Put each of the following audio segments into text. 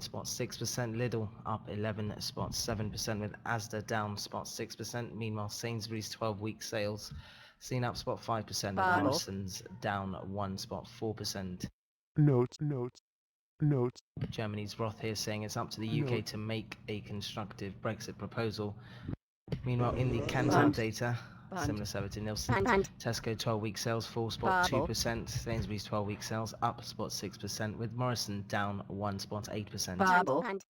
0.6%, Lidl up 11.7%, with Asda down 0.6%. Meanwhile, Sainsbury's 12-week sales seen up 0.5%, with Morrison's down 1.4%. Notes. Germany's Roth here saying it's up to the UK to make a constructive Brexit proposal. Meanwhile, in the Kantar data, similar survey to Nielsen, Tesco 12-week sales fall 0.2%, Sainsbury's 12-week sales up 0.6%, with Morrison down 1.8%.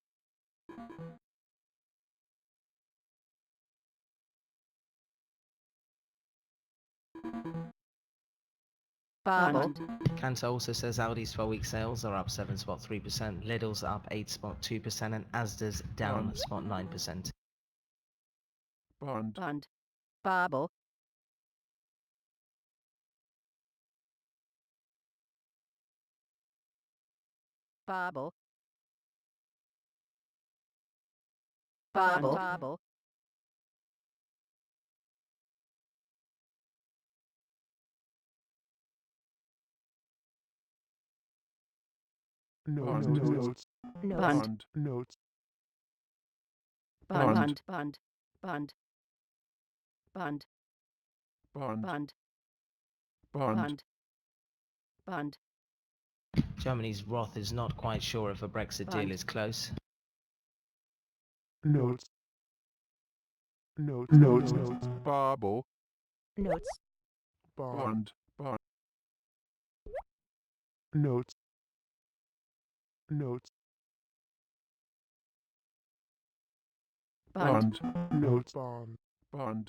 Kantar also says Aldi's 12-week sales are up 7.3%, Lidl's up 8.2%, and Asda's down 0.9%. Bund. Notes. Germany's Roth is not quite sure if a Brexit deal is close. Notes. Barbel. Bond. Notes. Bond. Notes. Bond. Notes. Bond.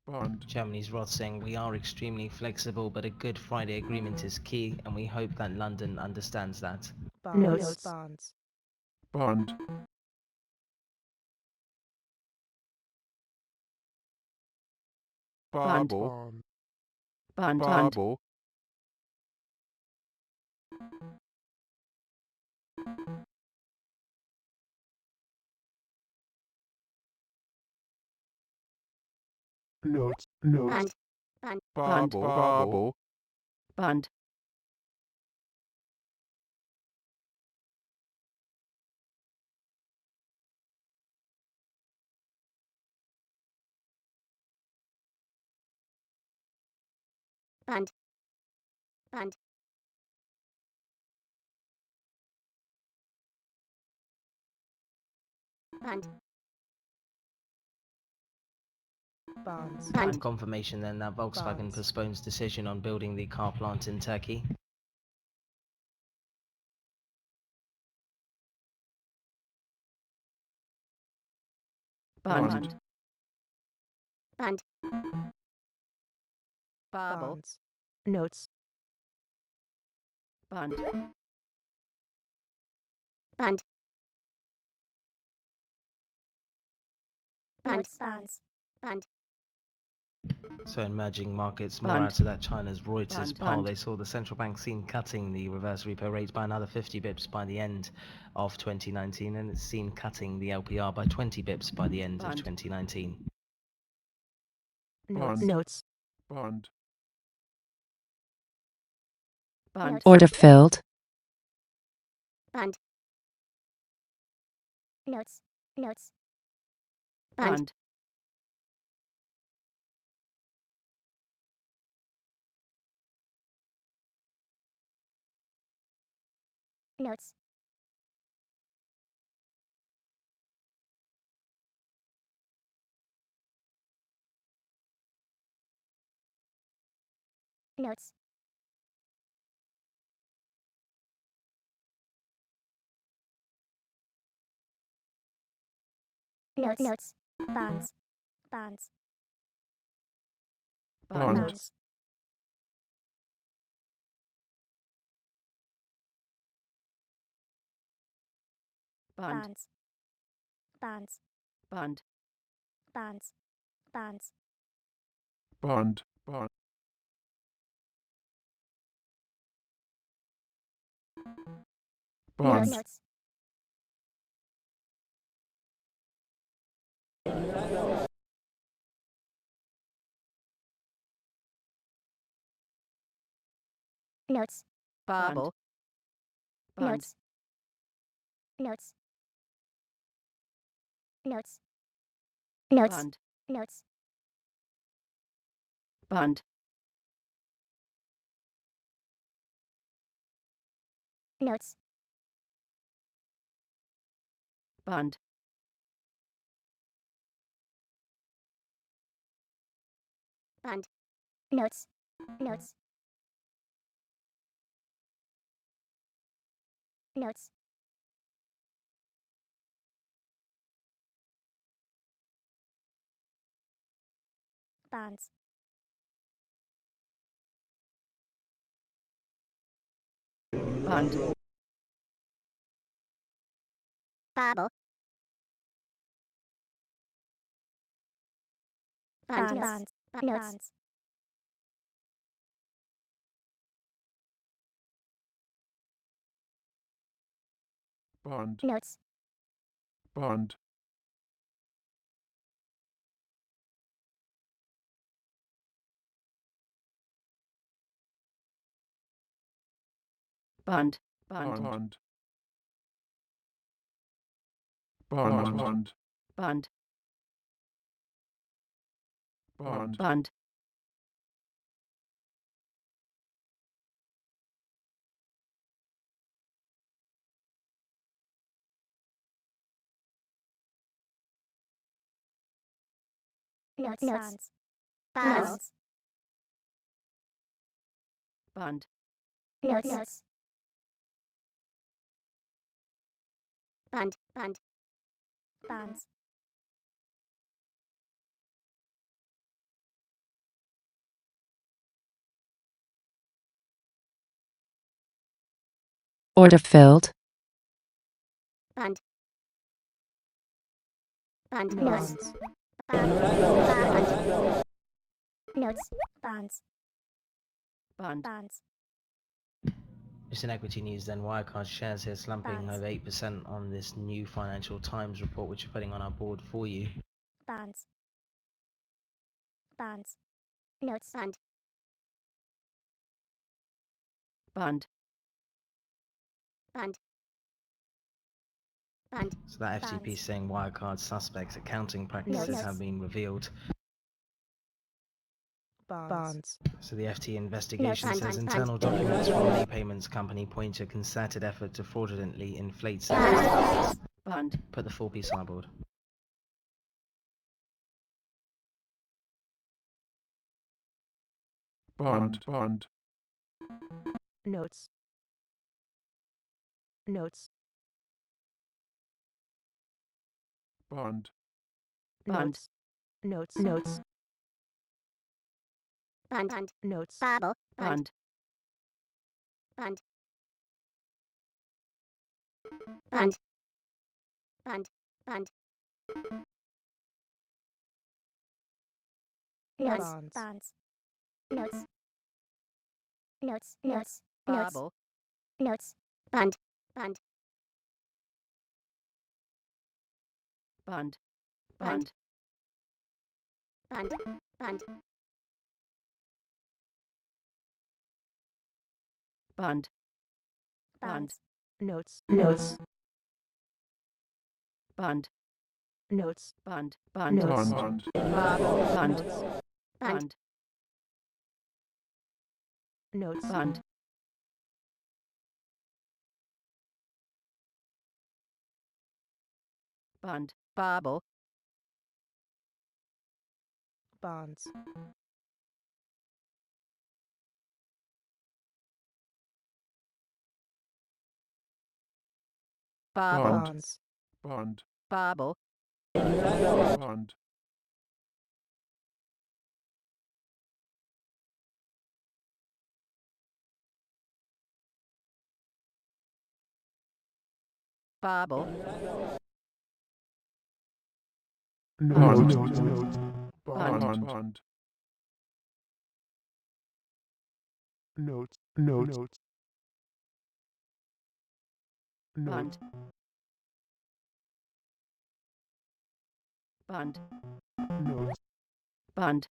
Bond. Germany's Roth saying we are extremely flexible, but a Good Friday agreement is key, and we hope that London understands that. Bonds. Bond. Barbel. Barbel. Notes. Barbel. Bonds. Confirmation then that Volkswagen postpones decision on building the car plant in Turkey. Bond. Bonds. Notes. So in emerging markets, more out of that China's Reuters poll, they saw the central bank seen cutting the reverse repo rate by another 50 bips by the end of 2019, and it's seen cutting the LPR by 20 bips by the end of 2019. Notes. Bond. Order filled. Notes. Bonds. Bond. Bond. Bond. notes, bauble, notes, notes, notes, notes, notes, Bund. notes, Bund. bund, notes, notes, notes, bonds, Bund. bauble, bonds, notes, Bund. notes, Bund. Bund. Bund. Bund. Bund. Bund. Bund. Bund. Bund. notes, notes, bonds, Bund. notes, notes, bund, bonds, Order filled. bund, notes, Bonds. notes, bonds, Bund. bonds, Just in equity news then, Wirecard shares here slumping Bonds. over 8% on this new Financial Times report which we're putting on our board for you. bonds, bonds, notes, bund, Bund. bund, So that FTP Bonds. saying Wirecard suspects accounting practices Notes. have been revealed. Bonds. So the FT investigation Notes. says Bond. internal documents from the payments company point to a concerted effort to fraudulently inflate sales. Bund. Put the full piece on our board. Bund. Bund. Notes. Notes. Bund. Bund. Notes. Notes. bund, Notes. bauble, Bund. bund, bund, bund, bund, notes, Bonds. bonds, notes, notes, notes, notes, Bauble. notes, bund, bund, Bund. Bund. Bund. bund, bund, Bund. Bund. bonds, Notes. Notes. Bund. Notes. Bund. Bund. Notes. Bund. Bauble. Bund. bund, Bund. Notes. Bund. Bund. Bauble. Bonds. Bund. Bonds. Bund. Bauble. Bund. Bauble. Bund. Bund. Bund. Notes. Notes. Bund. Bund. Notes. Bund.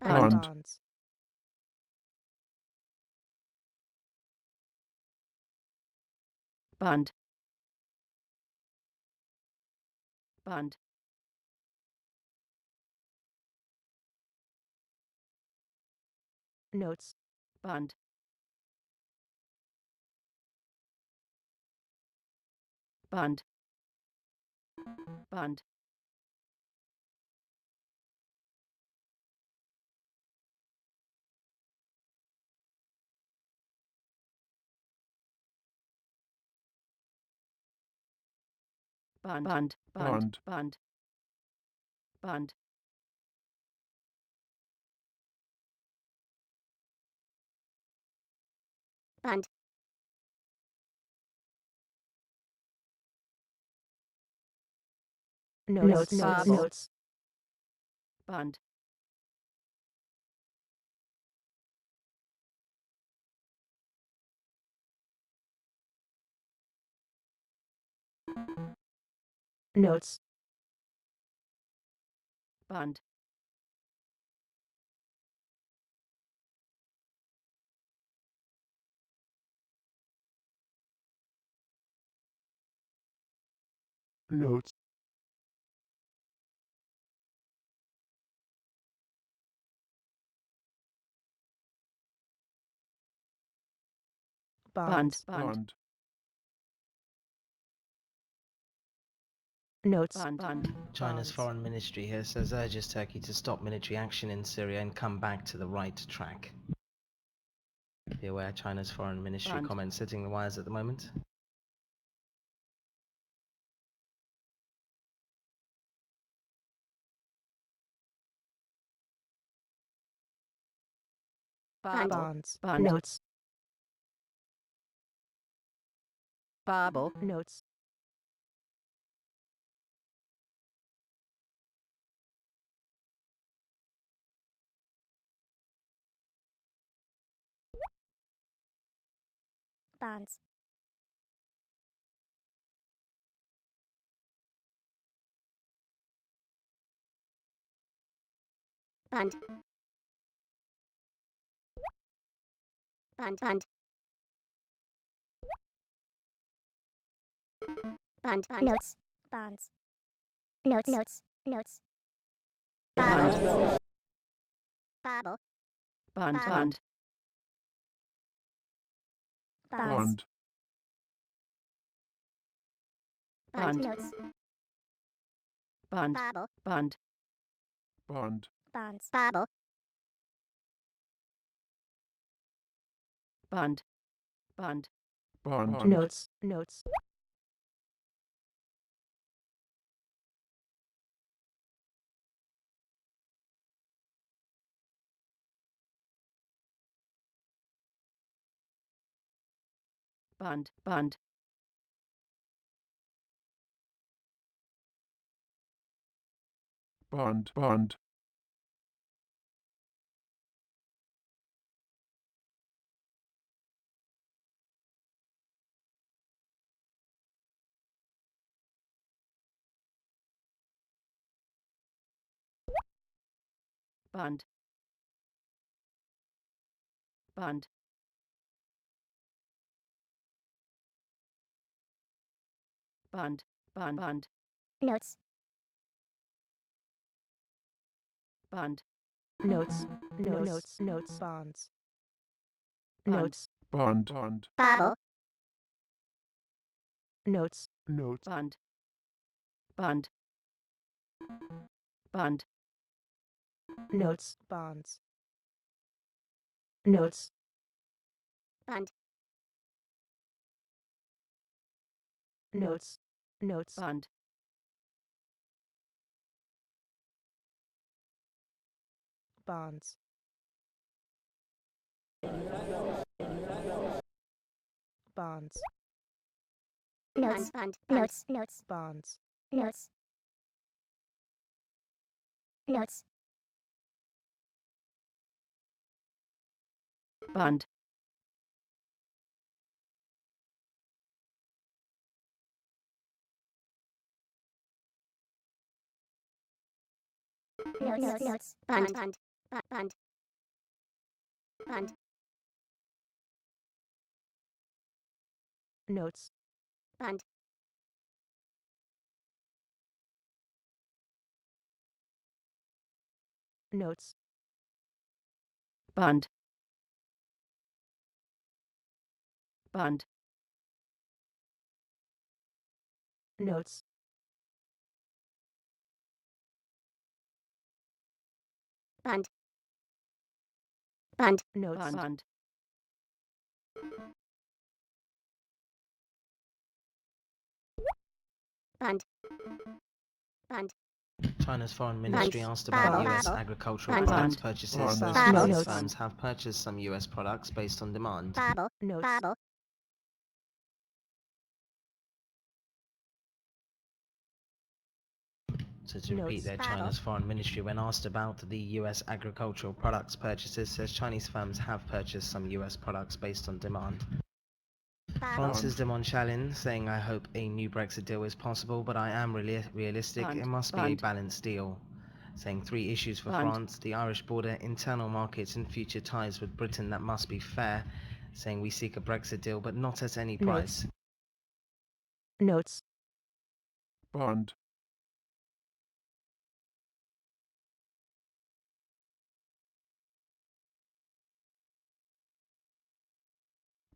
bond, bonds, bond, bond, notes, bond, bond, bond, bond, bond, bond, bond, bond, bond, notes, notes, bond, notes, bond, notes, bond, bond, notes, bond, China's foreign ministry here says urges Turkey to stop military action in Syria and come back to the right track. Be aware China's foreign ministry Bond. comments hitting the wires at the moment. bonds, bond, notes, Bible, notes, bonds, bond, bond, bond, bond, notes, bonds, notes, notes, notes, Bible, Bible, bond, Bond. bonds, bonds, bond, bond, Bond. notes, bond, Bible, bond, bond, bonds, Bible, bond, bond, bond, notes, notes, bond, bond, bond, bond, bond, bond, bond, bond, bond, notes, bond, notes, notes, notes, bonds, notes, bond, bond, Bible, notes, notes, bond, bond, bond, notes, bonds, notes, bond, notes, notes, bond, bonds, bonds, notes, bond, notes, notes, bonds, notes, notes, bond, notes, notes, bond, bond, Bund. Bund. Notes. Bund. Notes. Bund. Bund. Notes. Bund. Bund. Notes. Bund. Bund. Bund. China's foreign ministry asked Bund. about Bund. US Bund. agricultural Bund. products Bund. purchases, Bund. says Bund. Chinese Notes. firms have purchased some US products based on demand. Babble. Notes. Babble. So to repeat Notes. there, Babble. China's foreign ministry, when asked about the US agricultural products purchases, says Chinese firms have purchased some US products based on demand. Babble. France's de Montchalin saying, I hope a new Brexit deal is possible, but I am realistic. Bund. It must be a Bund. balanced deal. Saying 3 issues for Bund. France, the Irish border, internal markets and future ties with Britain that must be fair. Saying we seek a Brexit deal, but not at any price. Notes. Bund.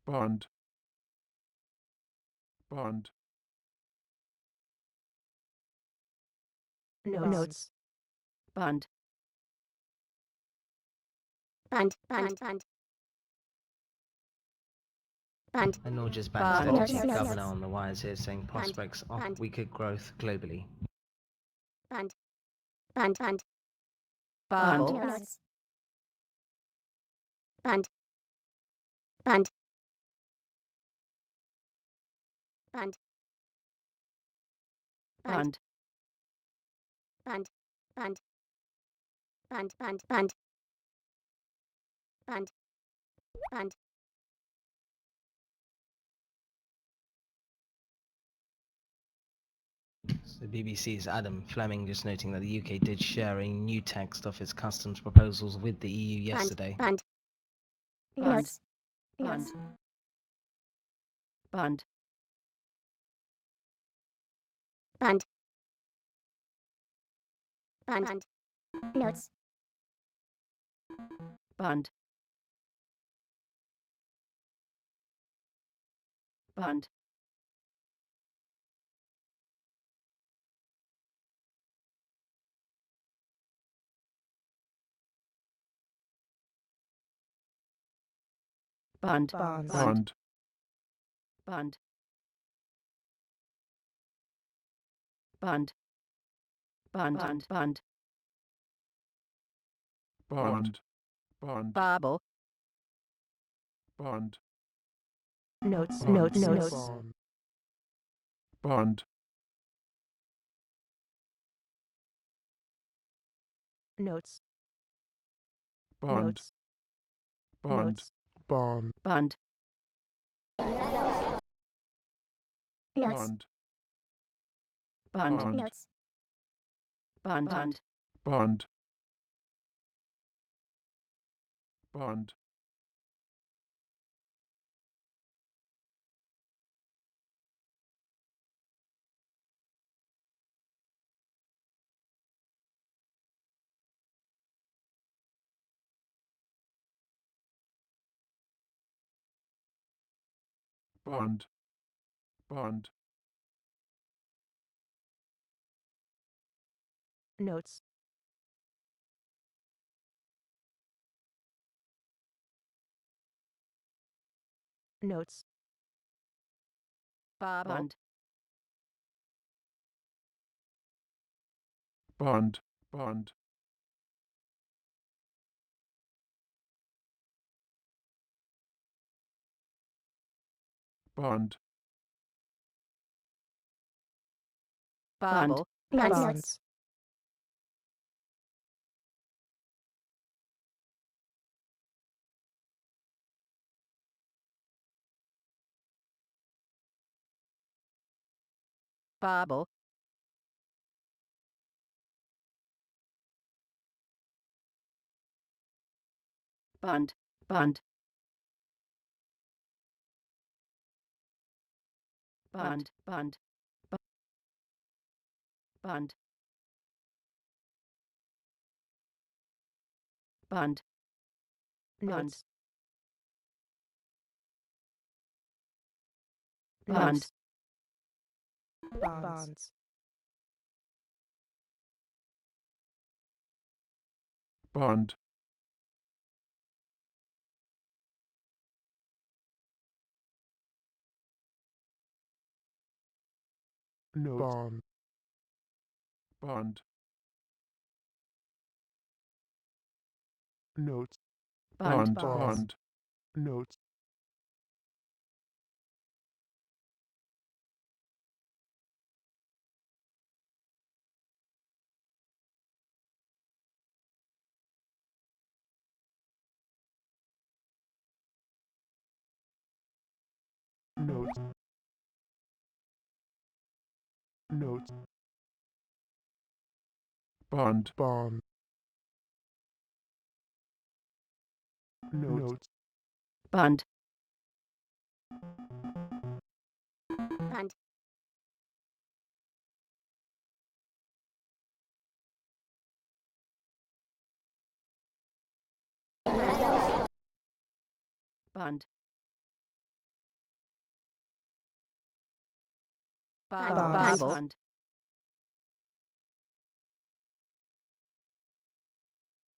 Bund. Bund. Notes. Bund. Bund. Bund. Bund. Bund. And Norges Bund. Bank's deputy Notes. governor on the wires here saying prospects of Bund. weaker growth globally. Bund. Bund. Bund. Bund. Notes. Bund. Bund. Bund. Bund. Bund. Bund. Bund. Bund. Bund. Bund. Bund. So BBC's Adam Fleming just noting that the UK did share a new text of its customs proposals with the EU yesterday. Bund. Bund. Notes. Bund. Notes. Bund. Bund. Bund. Notes. Bund. Bund. Bund. Bonds. Bund. Bund. Bund. Bund. Bund. Bund. Bund. Babel. Bund. Notes. Bond. Notes. Notes. Bund. Notes. Bund. Notes. Bund. Notes. Bond. Bund. Notes. Bund. Bund. Bund. Notes. Bund. Bund. Bund. Bund. Bund. Bund. Notes. Notes. Bund. Bund. Bund. Bund. Babel. Notes. Bonds. Babel. Bund. Bund. Bund. Bund. Bund. Bund. Notes. Bund. Notes. Bonds. Bund. Notes. Bund. Notes. Bund. Bund. Bonds. Bund. Notes. Notes. Notes. Bund. Bond. Notes. Bund. Bund. Bund. Bonds. Bobble. Bonds.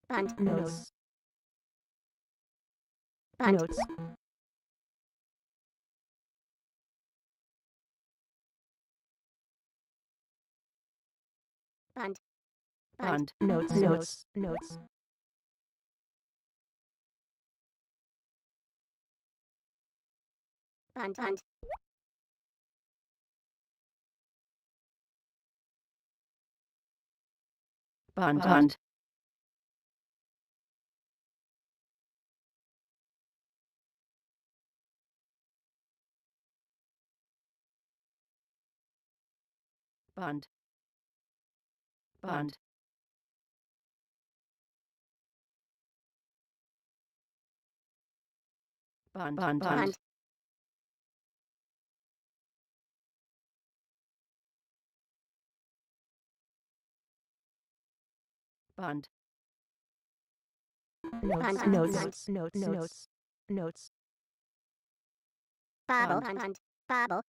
Bund. Notes. Bund. Notes. Bund. Bund. Notes. Notes. Notes. Bund. Bund. Bund. Bund. Bund. Bund. Bund. Bund. Bund. Bund. Notes. Bund. Notes. Bund. Notes. Notes. Notes. Bobble. Bund. Bund. Bobble.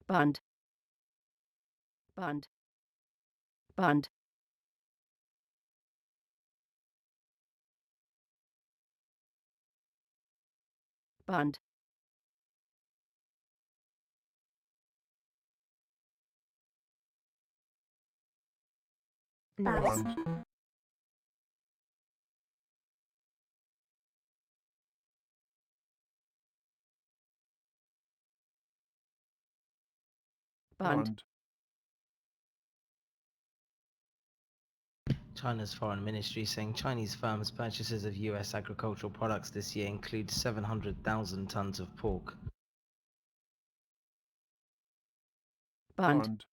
Bund. Bund. Bund. Bund. Notes. Bund. Bund. Bund. China's foreign ministry saying Chinese firms' purchases of US agricultural products this year include 700,000 tons of pork. Bund. Bund.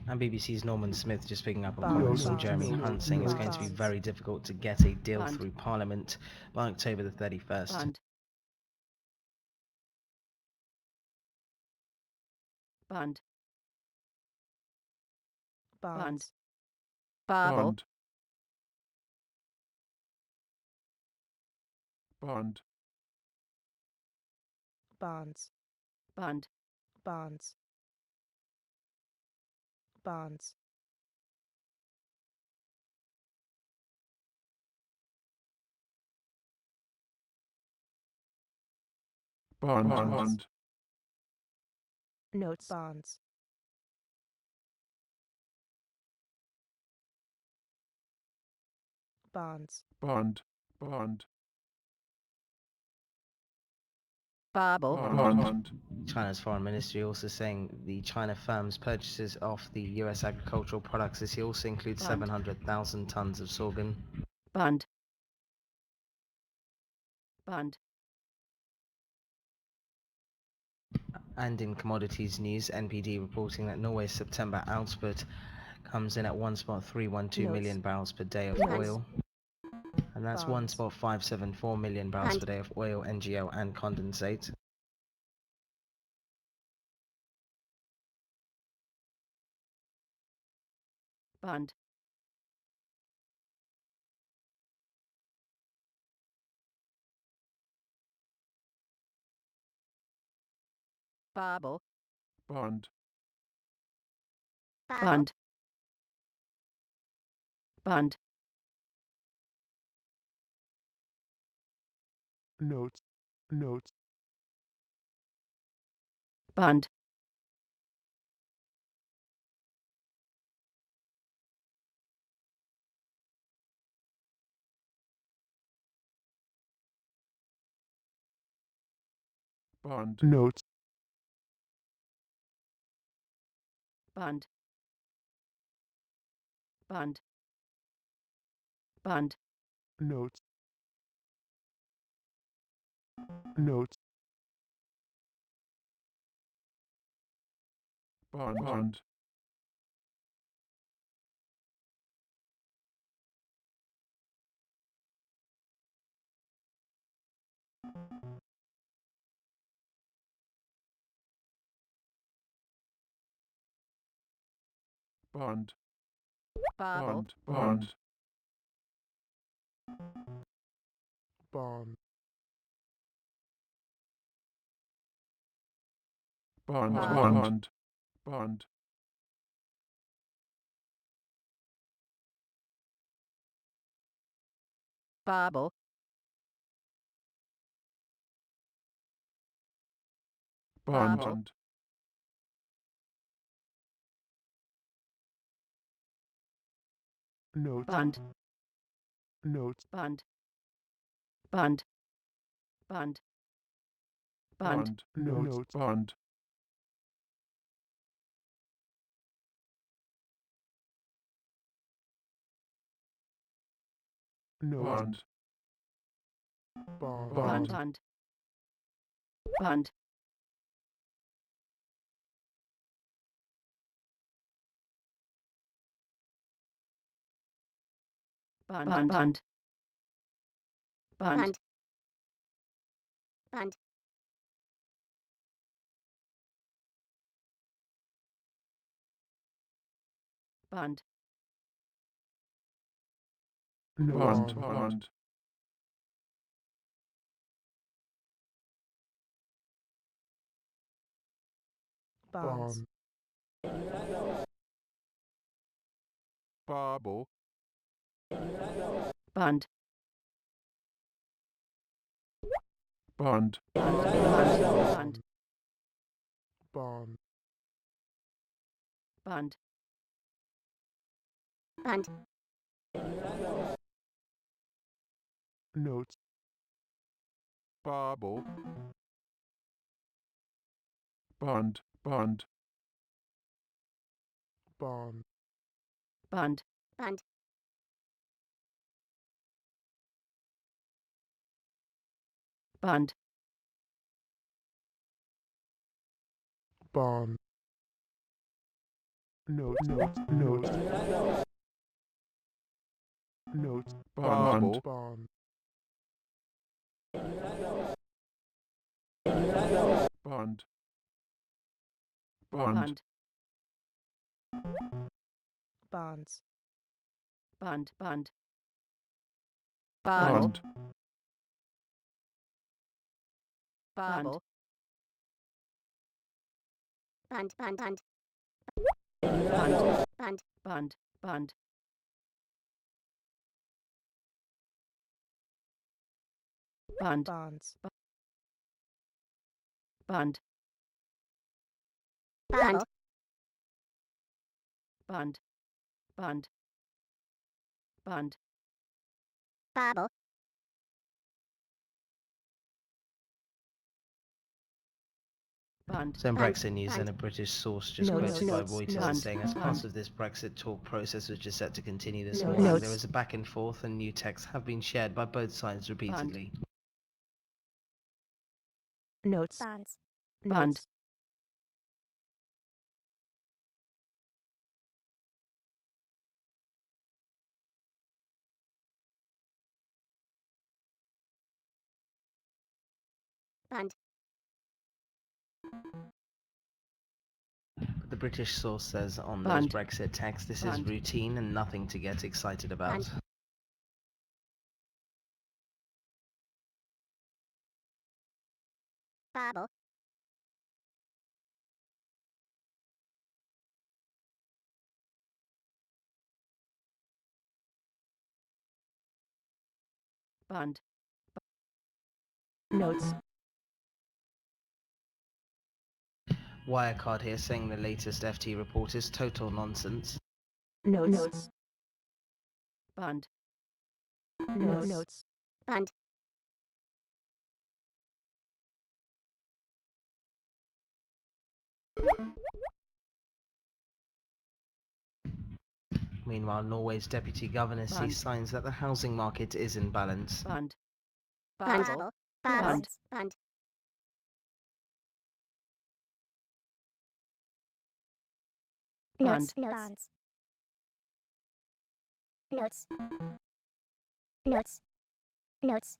And BBC's Norman Smith just picking up on Bonds. comments from Bonds. Jeremy Bonds. Hunt saying it's going to be Bonds. very difficult to get a deal Bond. through Parliament by October the 31st. Bund. Bund. Bonds. Bobble. Bund. Bund. Bonds. Bund. Bonds. Bonds. Bund. Bonds. Bund. Notes. Bonds. Bonds. Bund. Bund. Bobble. Bund. China's foreign ministry also saying the China firms' purchases of the US agricultural products this year also include Bond. 700,000 tons of sorghum. Bund. Bund. And in commodities news, NPD reporting that Norway's September output comes in at 1.312 million barrels per day of oil, and that's Bonds. 1.574 million barrels per day of oil, NGL, and condensate. Bund. Bobble. Bond. Bobble. Bund. Bund. Notes. Notes. Bund. Bond. Notes. Bund. Bund. Bund. Notes. Notes. Bond. Bond. Bond. Bobble. Bond. Bond. Bond. Bond. Bond. Bond. Bobble. Bond. Bond. Notes. Bund. Notes. Bund. Bund. Bund. Bund. Notes. Bond. Notes. Bond. Bund. Bond. Bund. Bund. Bund. Bund. Bund. Bund. Bund. Bund. Bond. Bond. Bonds. Bobble. Bund. Bond. Bund. Bond. Bund. Bund. Notes. Bobble. Bond. Bond. Bond. Bund. Bund. Bund. Bond. Notes. Notes. Notes. Notes. Bond. Bond. Bond. Bond. Bund. Bonds. Bund. Bund. Bobble. Bond. Bobble. Bund. Bund. Bund. Bund. Bund. Bund. Bund. Bund. Bonds. Bund. Bund. Bund. Bund. Bund. Bobble. Bund. So in Bund. Brexit news, Bund. then a British source just Notes. quoted by Notes. Reuters is Bund. saying as part Bund. of this Brexit talk process, which is set to continue this Notes. morning, Notes. there is a back and forth and new texts have been shared by both sides repeatedly. Notes. Bonds. Bund. Notes. bond, But the British source says on those Bund. Brexit texts, this is Bund. routine and nothing to get excited about. Bund. bobble, Bund. Notes. Wirecard here saying the latest FT report is total nonsense. Notes. Bund. Notes. bond, Meanwhile, Norway's deputy governor Bund. sees signs that the housing market is in balance. Bund. bond, Bobble. bond, bond, Bund. notes, notes, notes, notes,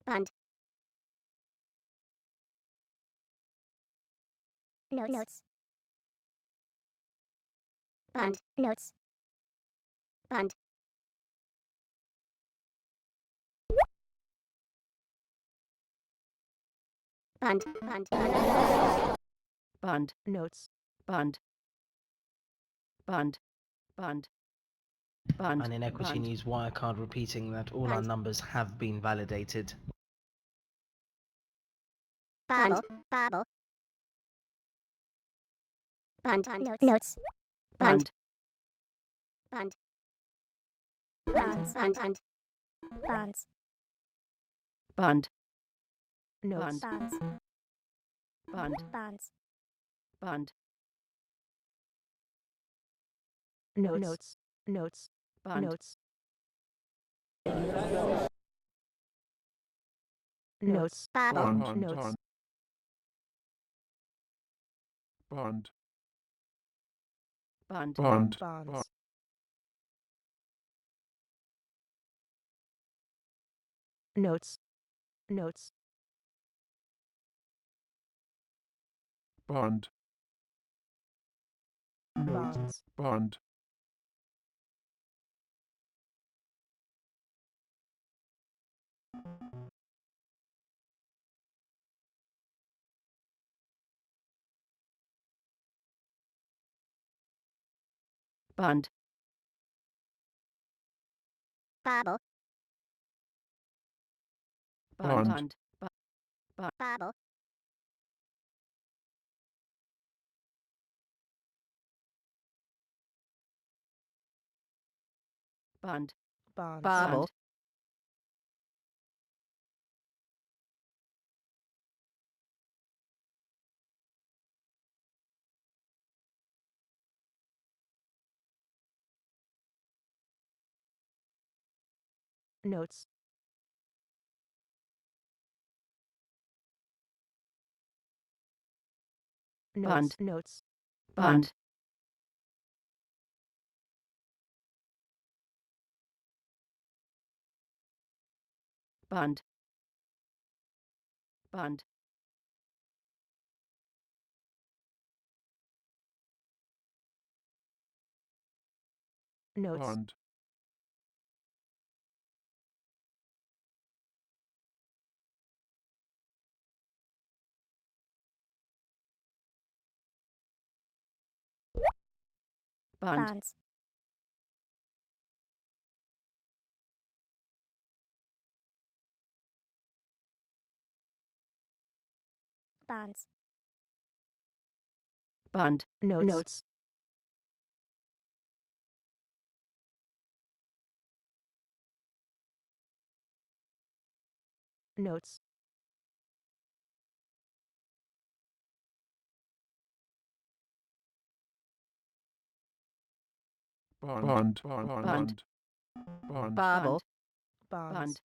bond, notes, bond, notes, bond, bond, bond, bond, Bund. Notes. Bund. Bund. Bund. Bund. And in equity Bund. news, Wirecard repeating that all our Bund. numbers have been validated. bobble, bobble, bond, notes, bond, Bund. bond, bonds, bond, bonds, Bund. Notes. bonds, Bund. bonds, Bund. Notes. Notes. Bund. Notes. Notes. bobble, Bond. Notes. Bond. Bund. Bond. Bonds. Notes. Notes. Bond. Bonds. Bond. Bund. bobble, Bund. Bund. Bund. bobble, Bund. Bonds. Bobble. Notes. Notes. Bund. Notes. Bund. Bund. Bund. Notes. Bond. Bund. bonds, bonds, Bund. Notes. Notes. Notes. Bond. Bund. Bond. Bond. Bobble. Bonds.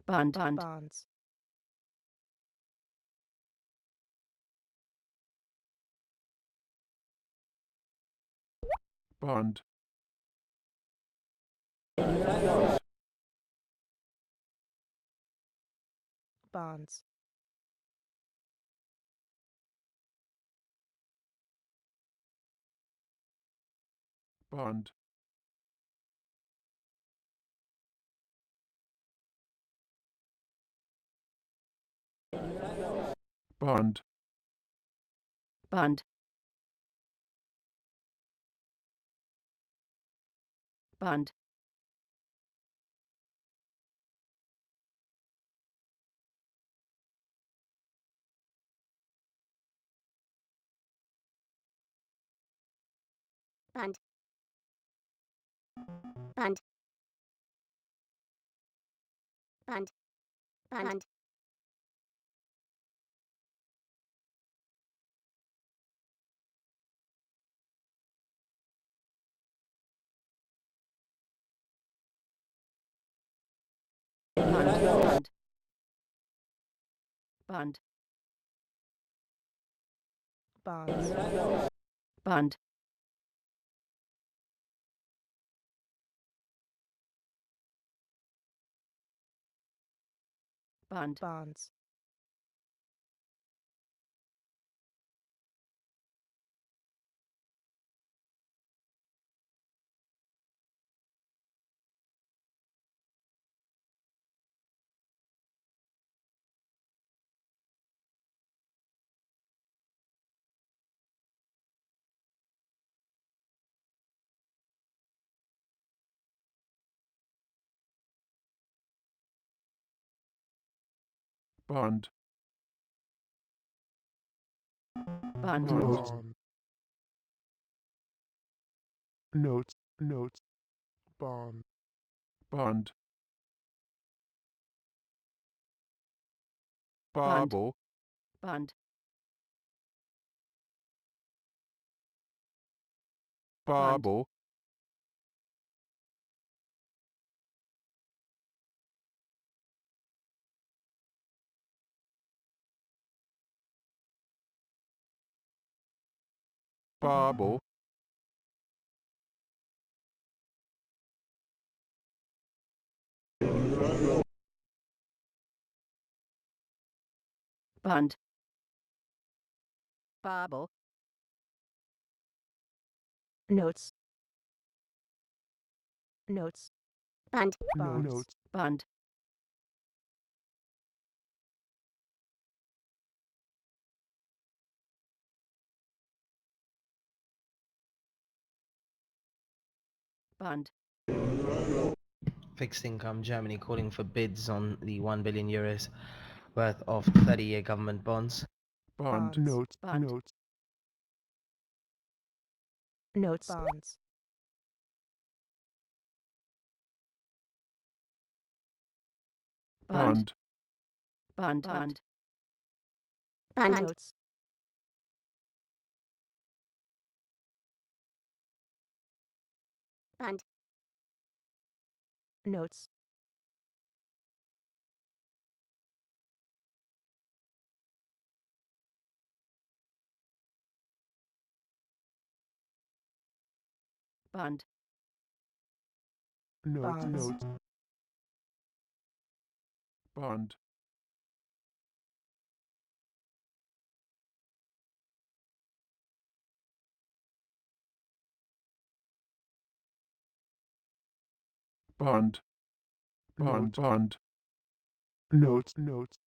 Bund. Bund. Bund. Bonds. Bond. bonds, bond, bond, bond, bond, Bund. Bund. Bund. Bund. bond, bond, bonds, bond, bond, bonds, bond, bond, Notes. Bond. Notes, notes, bond, bond, Bond. bobble, bond, bobble, bobble, bond, bobble, notes, notes, Bund. bonds, notes, bond, bond, Fixed income Germany calling for bids on the 1 billion euros worth of 30-year government bonds. bond, bonds, notes, Bond. notes, notes, bonds, bond, bond, bond, Bund. notes, Bund. notes, bond, notes, bonds, notes, bond, bond, bond, Notes. bond, notes, notes,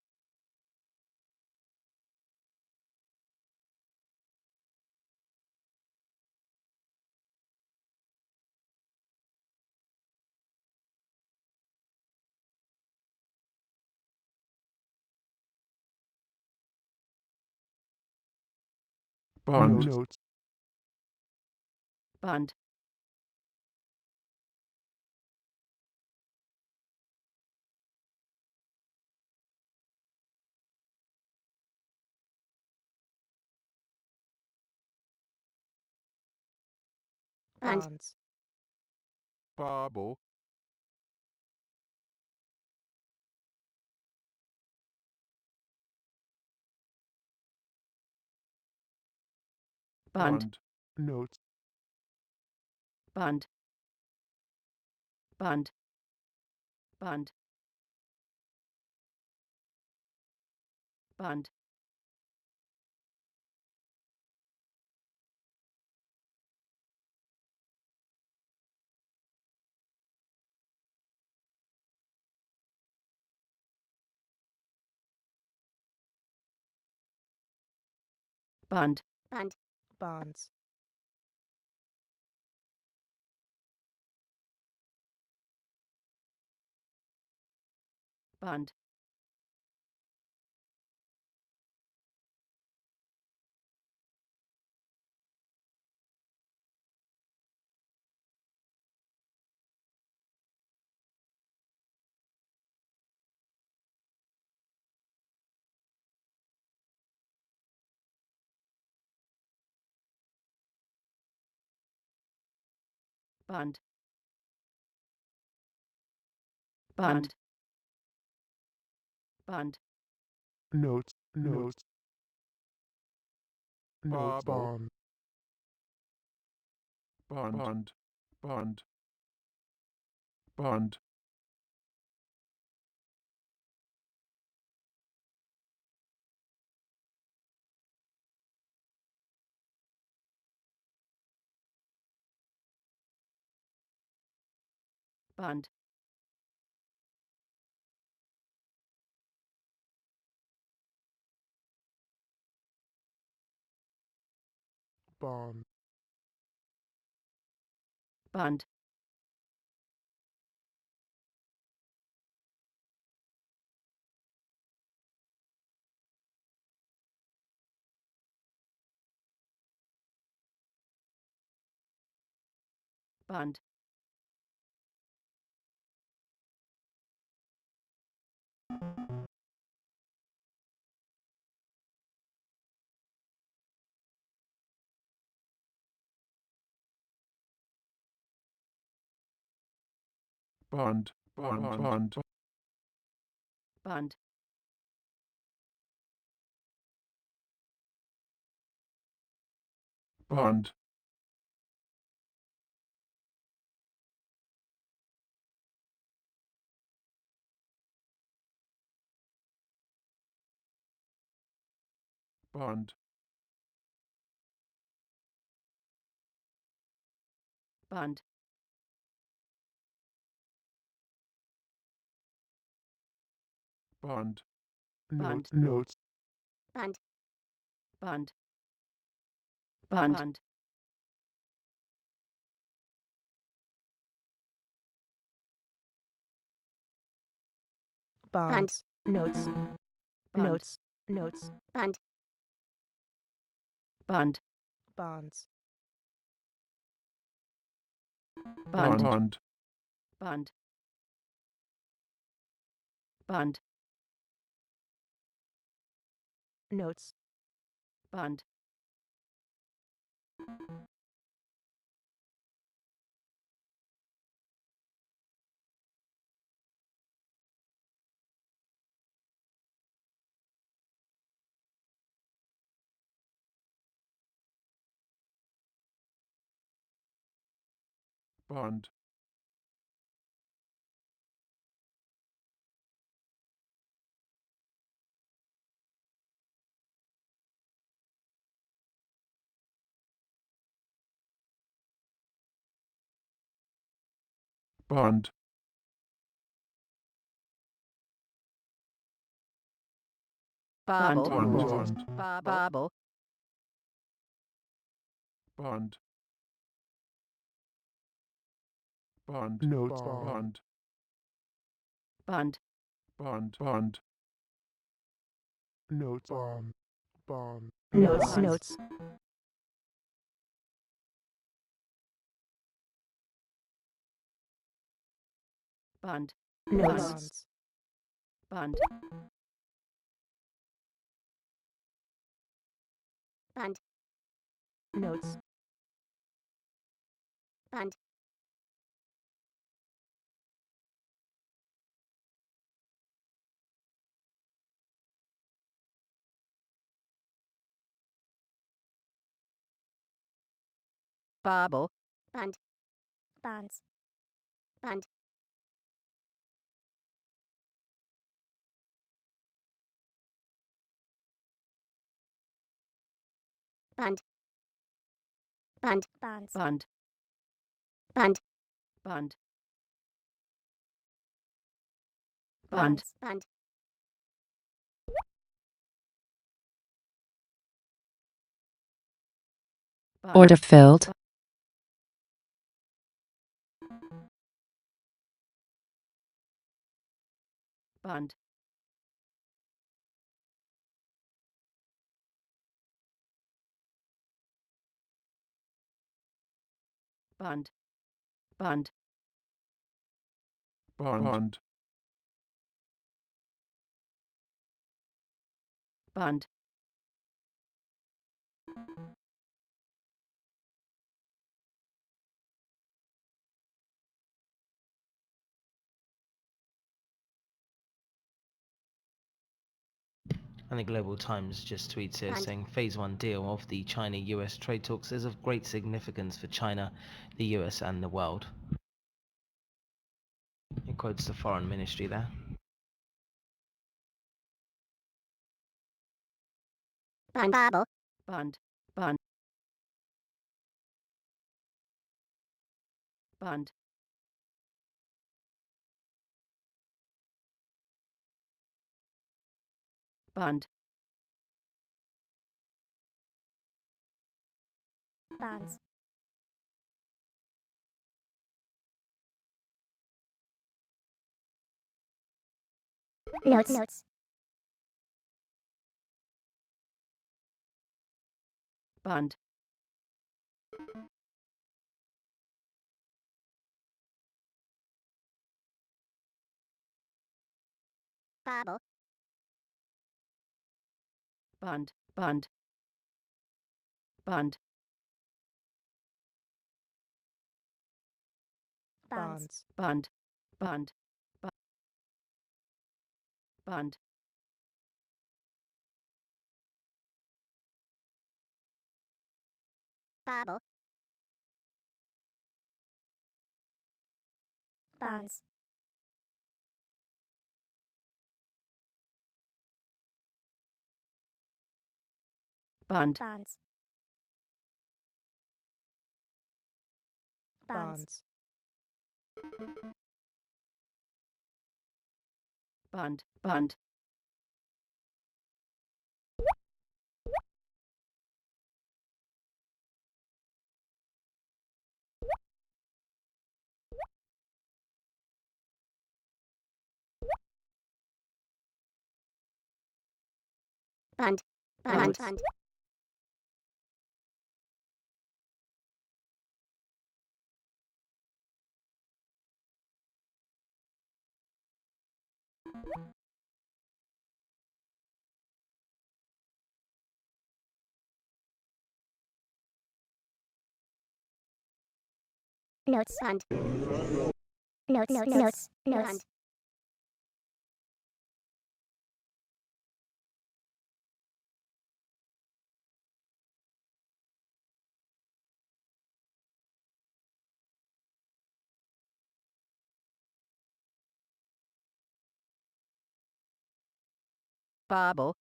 bond, notes, bond, Bund. bonds, bobble, bond, bond, notes, bond, Bund. Bund. Bund. Bund. Bund. bonds, Bund. Bund. Bund. Bund. Notes. Notes. Notes. Bobble. Bond. Bond. Bond. Bond. Bund. Bond. Bund. Bund. Bond. Bond. Bond. Bund. Bond. Bond. Bund. Bond. Bund. Notes. Notes. Bund. Bund. Bund. bonds, notes, Bund. notes, notes, Bund. Bund. bonds, Bund. Bond. Bund. Bund. notes, Bund. Bond. Bond. Bobble. Bond. Bobble. Bond. Bond. Notes. Bond. Bund. Bond. Bond. Notes. Bond. Bond. notes, Bonds. notes, Bund. notes, Bonds. Bund. Bund. notes, Bund. Bobble. Bund. Bonds. Bund. Bund. Bund. bonds, Bund. Bund. Bund. Bund. bonds, Bund. Bund. Order filled. Bund. Bund. Bund. Bund. Bund. And the Global Times just tweets here Bund. saying phase 1 deal of the China-US trade talks is of great significance for China, the US and the world. It quotes the foreign ministry there. Bund. Babel. Bund. Bund. Bund. Bund. bonds, Notes. notes, Bund. Babel. Bund. Bund. Bund. bonds, Bund. Bund. Bund. Babel. bonds, Bund. bonds, bonds, Bund. Bund. Bund. Bund. Notes. Bund. Notes. Bund. Notes. Notes. Notes. Notes. Babel.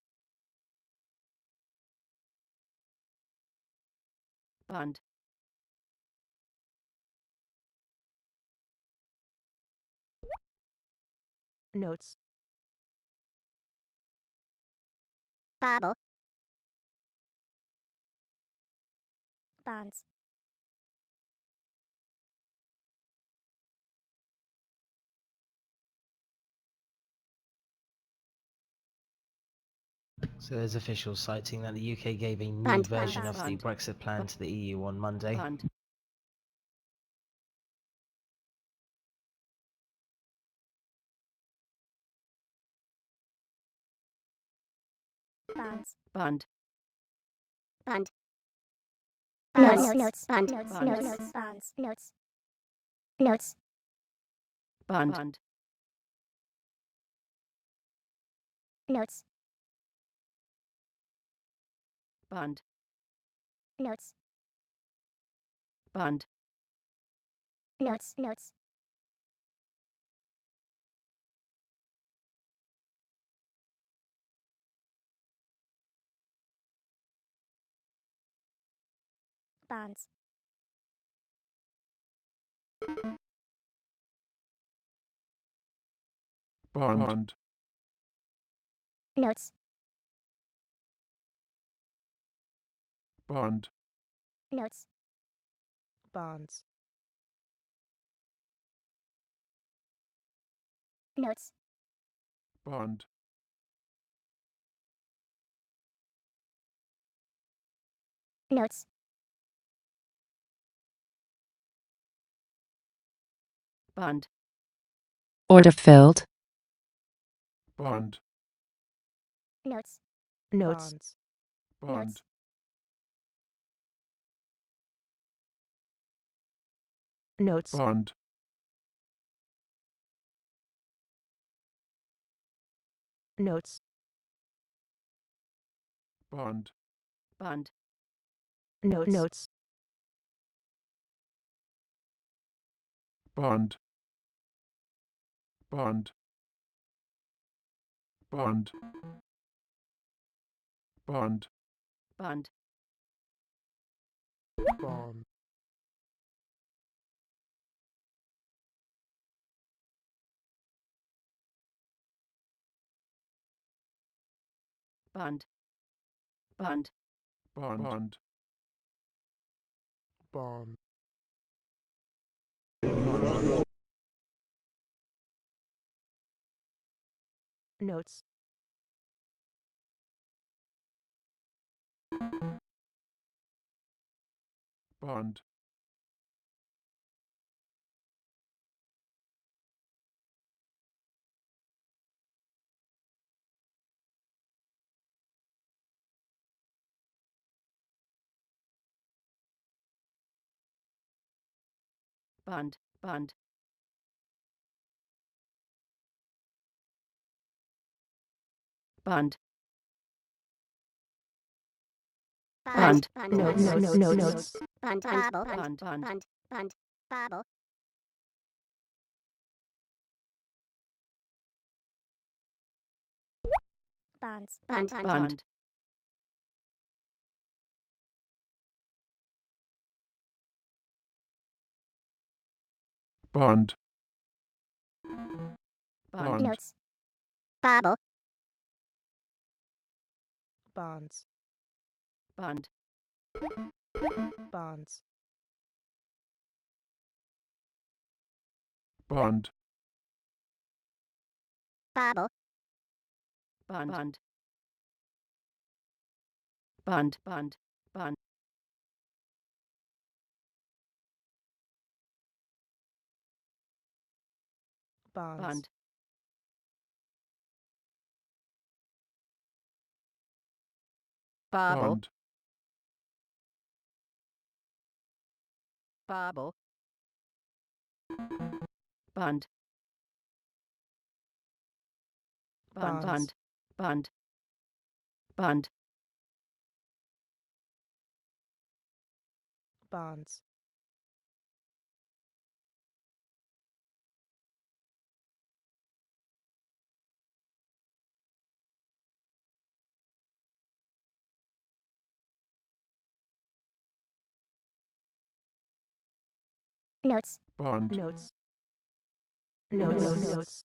Bund. notes, Babel. bonds, So there's officials citing that the UK gave a new Bund. version of the Bund. Brexit plan to the EU on Monday. Bund. bonds, Bund. Bund. bonds, Notes. Notes. Bund. notes, Bund. notes, Notes. bonds, Notes. Notes. Bund. Bund. Notes. Bund. Notes. Bund. Notes. Notes. bonds, bond, notes, bond, notes, bonds, notes, bond, notes, bond, Order filled. bond, notes, notes, bond, notes, bond, notes, bond, bond, notes, bond, bond, bond, bond, bond, bond, bond, bond, bond, bond, notes, bond, bond, bond, bond, bond, bond, notes, notes, bond, bobble, bond, bond, bond, bobble, bonds, bond, bond, bond, bond, notes, bobble, bonds, bond, bonds, bond, bobble, bond, bond, bond, bond, bond, bonds, bond, bobble, bond, bobble, bond, bond, bonds, bond, bond, bonds, notes, bond, notes, notes,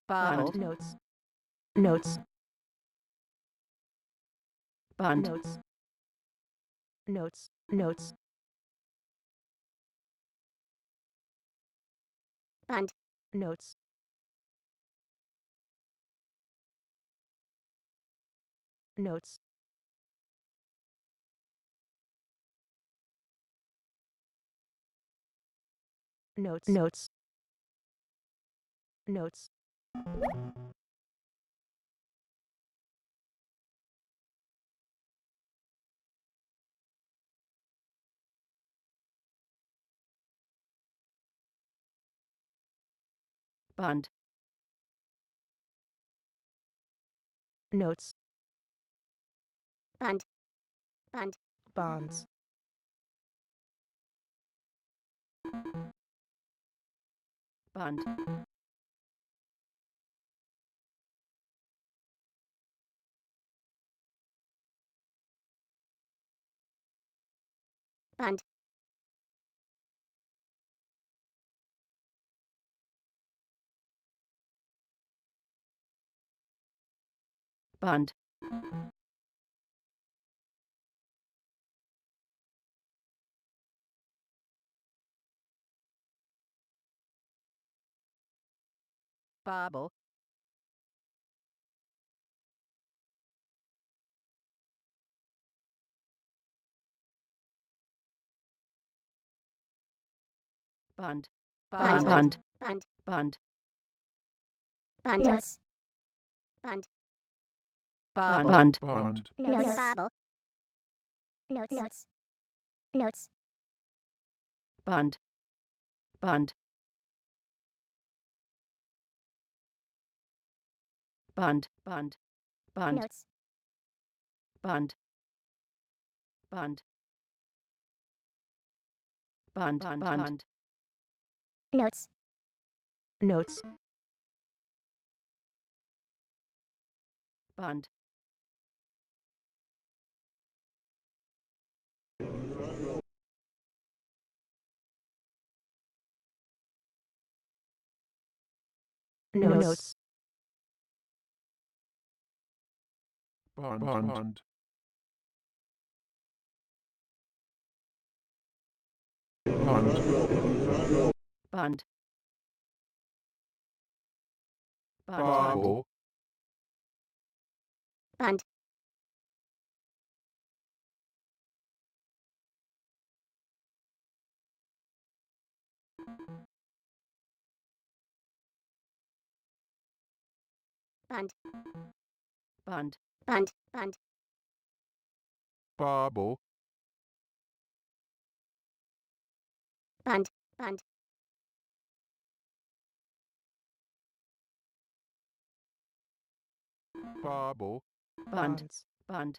bond, notes, notes, bond, notes, notes, notes, bond, notes, notes, notes, notes, notes, bond, notes, bond, bond, bonds, bond, Bund. Bund. Bobble. Bund. Bund. Bund. Bund. Bund. Bund. Notes. Bund. Bobble. Bund. Notes. Bobble. Notes. Notes. Notes. Bund. Bund. Bund. Bund. Bund. Notes. Bund. Bund. Bund. Bund. Notes. Notes. Bund. Notes. Bund. Bund. Bund. Bund. Bobble. Bund. Bund. Bund. Bund. Bund. Bobble. Bund. Bund. Bobble. Bund. Bonds. Bund.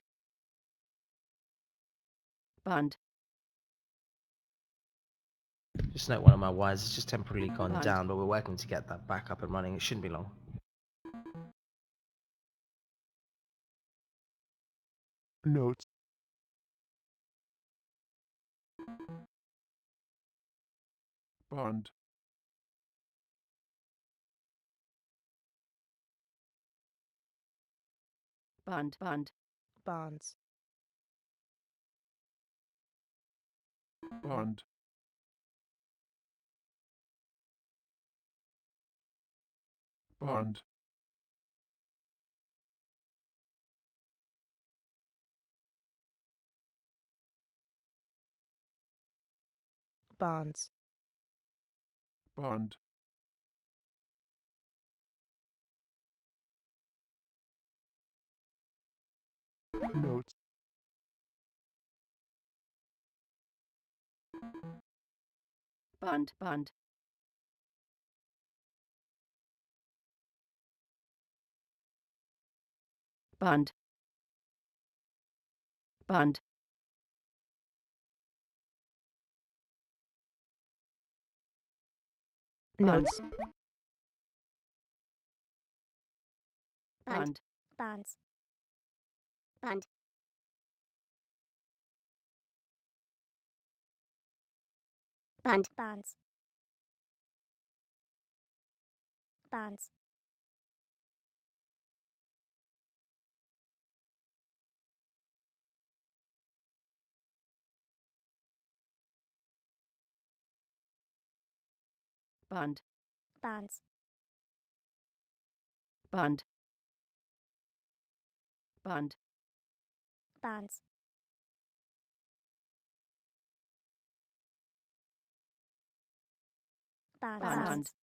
Bund. Just note one of my wires has just temporarily gone Bund. down, but we're working to get that back up and running. It shouldn't be long. Notes. Bund. Bund. Bund. Bonds. Bund. Bund. Bonds. Bund. Notes. Bund. Bund. Bund. Bund. Notes. Bund. Bund. Bonds. Bund. Bund. Bonds. Bonds. Bund. Bonds. Bund. Bund. Bonds. Bonds. Bund. Bonds.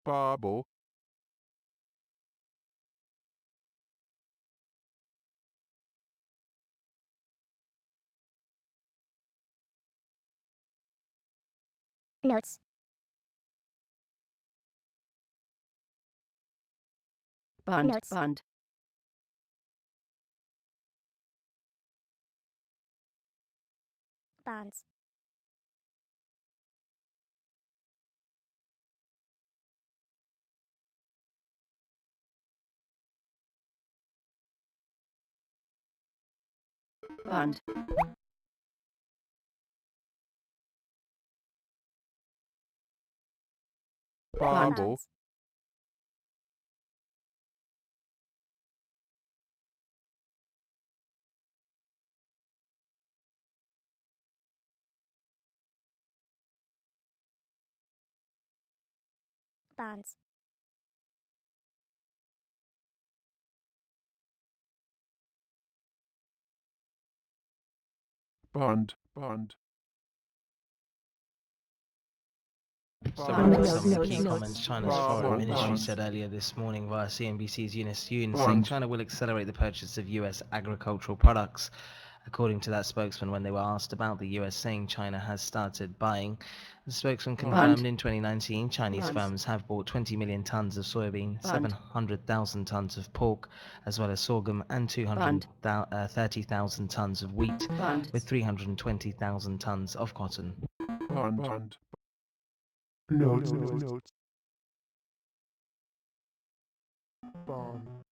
Bobble. Notes. Bund. Notes. Bund. Bonds. Bund. Bubble. Bonds. Bund. Bund. So running Notes, some notes, key notes. comments, China's Bubble. foreign ministry Bund. said earlier this morning via CNBC's Eunice Yoon, saying Bund. China will accelerate the purchase of US agricultural products. According to that spokesman, when they were asked about the US saying China has started buying, the spokesman confirmed in 2019 Chinese Bund. firms have bought 20 million tons of soybean, Bund. 700,000 tons of pork, as well as sorghum, and 230,000 tons of wheat, Bund. with 320,000 tons of cotton. Bund. Bund. Notes. Notes. Bomb.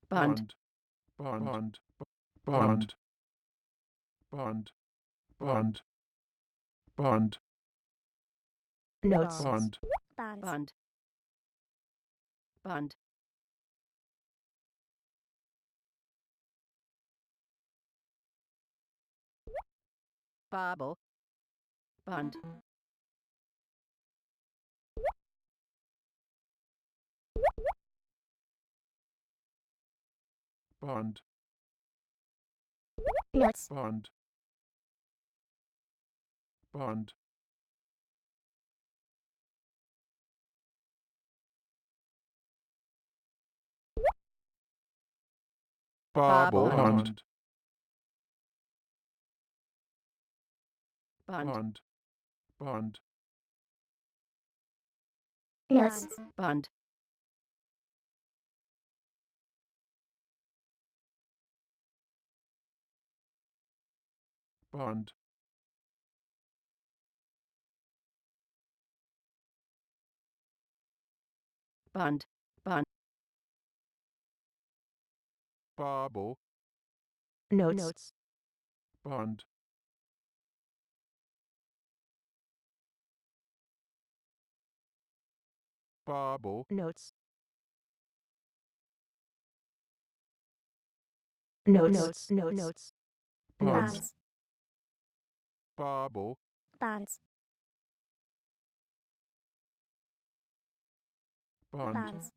Bund. Bund. Bund. Bund. Bund. Bund. Notes. Bund. Bonds. Bund. Bund. Bobble. Bund. Bund. Notes. Bund. Bund. Bobble. Bund. Bund. Bund. Bund. Notes. Bund. Bund. Bund. Bund. Bubble. Notes. Bund. Bubble. Notes. Notes. Notes. Bonds. Bubble. Bonds. Bund. Bonds.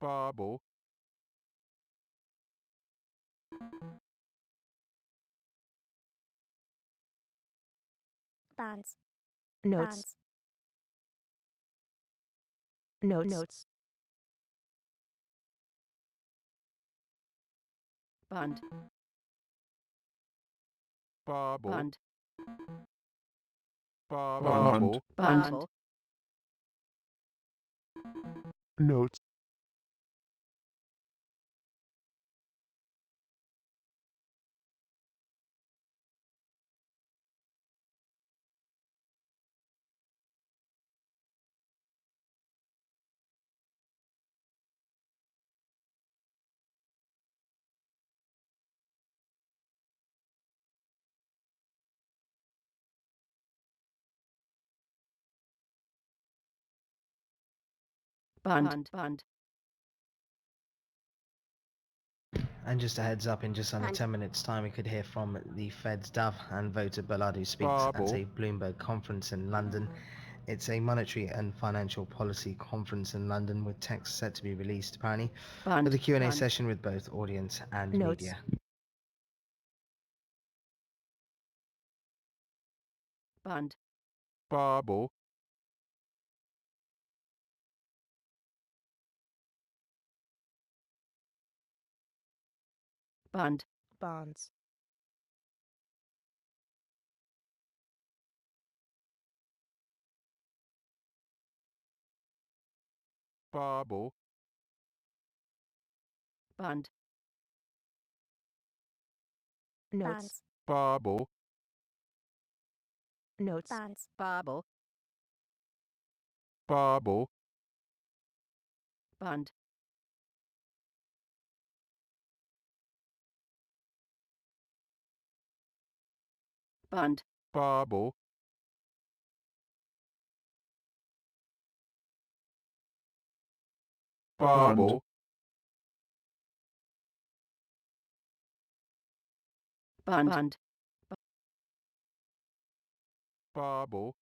Bubble. Bonds. Notes. Notes. Bund. Bubble. Bund. Bubble. Bund. Notes. Bund. Bund. And just a heads up, in just under Bund. 10 minutes' time, we could hear from the Fed's Dove and voter Bullard, who speaks at Bubble. a Bloomberg conference in London. It's a monetary and financial policy conference in London, with text set to be released apparently, Bund. with a Q&A Bund. session with both audience and Notes. media. Bund. Bubble. Bund. Bonds. Bubble. Bund. Notes. Bubble. Notes. Bonds. Bobble. bubble, Bund. Bund. bubble, bubble, Bund. Bund. bubble,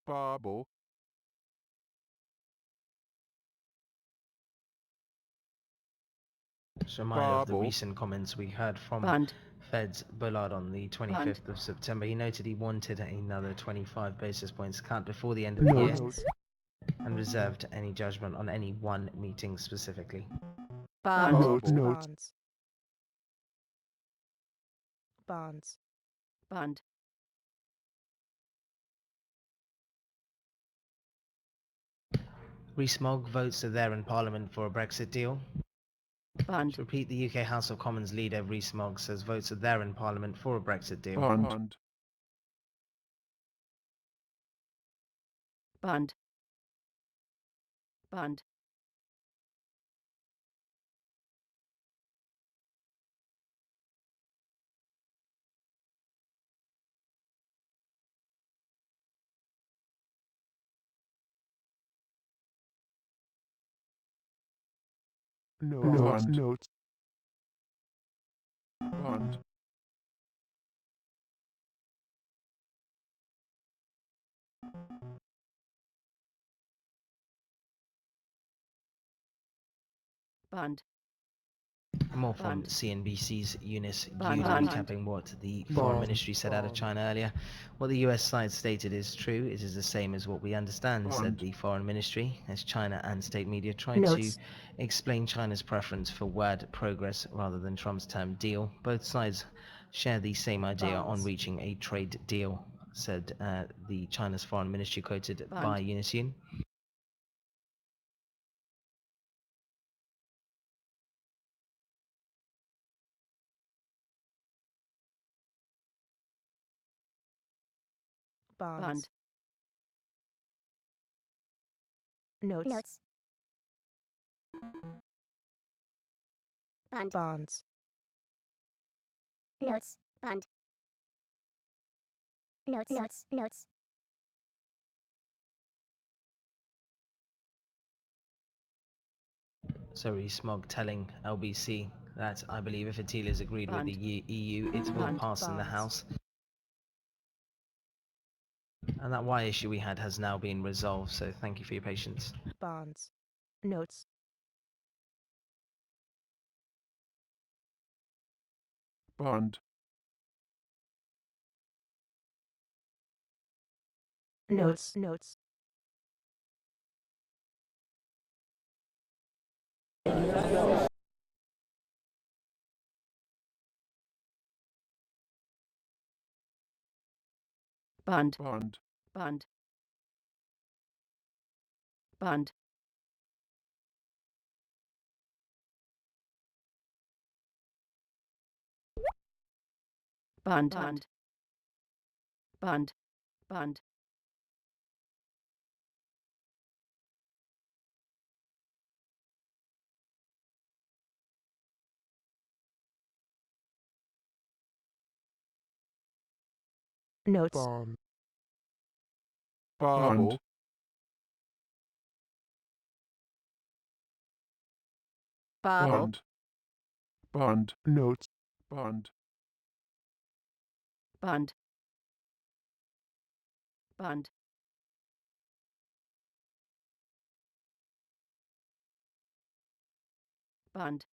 bubble, Just a reminder of the bubble, recent comments we heard from Bund. Fed's Bullard on the 25th of September. He noted he wanted another 25 basis points cut before the end of the year Notes. and reserved any judgment on any one meeting specifically. Bund. Notes. Bonds. Bonds. Bund. Rees-Mogg votes are there in Parliament for a Brexit deal. Bund. To repeat, the UK House of Commons leader Rees-Mogg says votes are there in Parliament for a Brexit deal. bund, Bund. Bund. Notes. Bond. Notes. bund, Bund. More from Bond. CNBC's Eunice Bond. Gude Bond. recapping what the Foreign Bond. Ministry said out of Bond. China earlier. What the US side stated is true. It is the same as what we understand, said Bond. the Foreign Ministry, as China and state media tried Notes. to explain China's preference for word progress rather than Trump's term deal. Both sides share the same idea on Bonds. reaching a trade deal, said the China's Foreign Ministry, quoted Bond. by Eunice Yoon. Bonds. Bond. Notes. Notes. Bond. Bonds. Notes. Bond. Notes. Notes. Notes. So Rees-Mogg telling LBC that I believe if a deal is agreed with Bond. the EU, it will Bond. pass in the Bonds. House. And that why issue we had has now been resolved, so thank you for your patience. Bonds. Notes. bond, Notes. Notes. Bond. bond, Bond. Bond. Bond. Bond. Bond. Bond. Notes. Bond. bubble, Bubble. bond, bond, Notes. bond, Bond. Bond. Bond.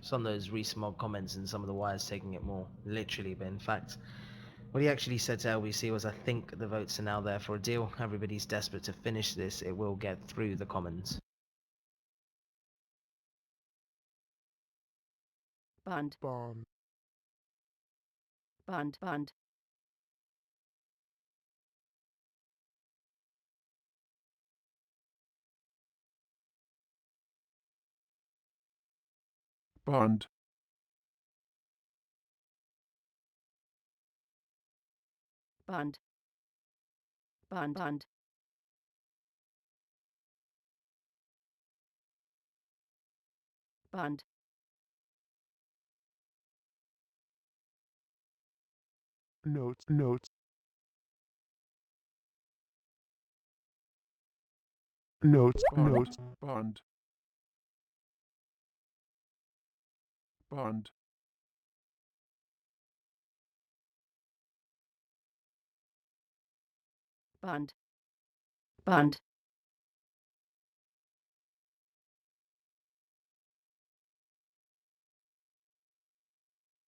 Some of those Rees-Mogg comments and some of the wires taking it more literally, but in fact, what he actually said to LBC was, I think the votes are now there for a deal. Everybody's desperate to finish this. It will get through the Commons. Bond. Bond. Bond. Bond. bond, bond, bond, bond, bond, notes, notes, notes, bond, notes, bond, bond, bond, bond,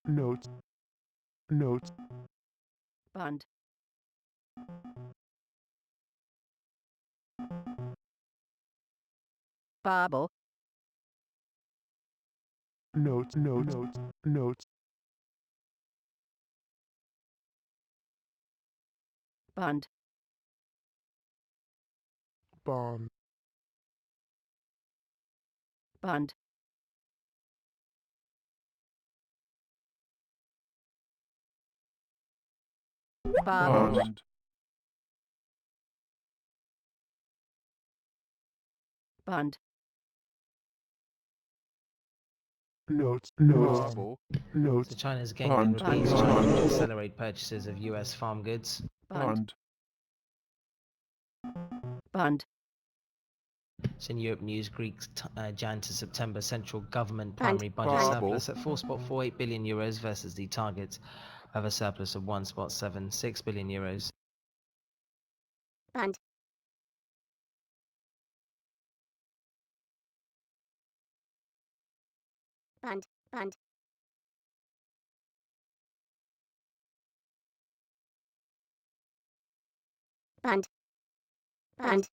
notes, notes, bond, bobble, notes, notes, notes, notes, bond, bond, bond, bobble, bond, bond, notes, notes, bobble, notes, So China's again Bond. repeats Bond. China to accelerate purchases of US farm goods. bond, bond, bond, It's in Europe News, Greek Jan to September central government Bond. primary budget Bond. surplus at 4.48 billion euros versus the target of a surplus of 1.76 billion euros. bond, bond, bond, bond, bond,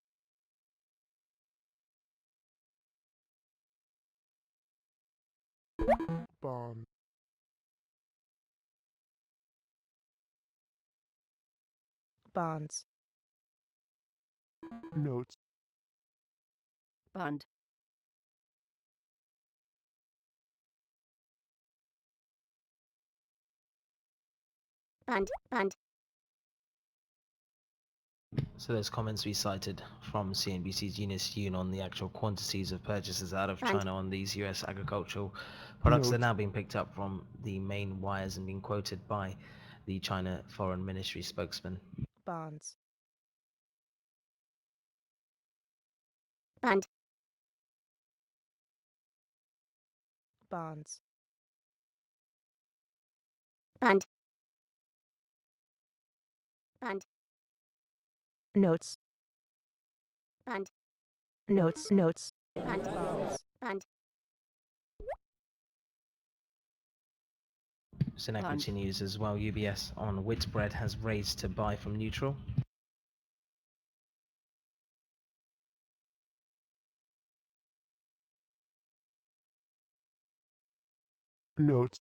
bond, bonds, notes, bond, bond, bond, So those comments we cited from CNBC's Eunice Yoon on the actual quantities of purchases out of Bond. China on these US agricultural products, they're Notes. now being picked up from the main wires and being quoted by the China Foreign Ministry spokesman. bonds, bond, bonds, bond, bond, notes, bond, notes, notes, bond, bonds, bond, So in Bond. equity news as well, UBS on Whitbread has raised to buy from neutral. notes,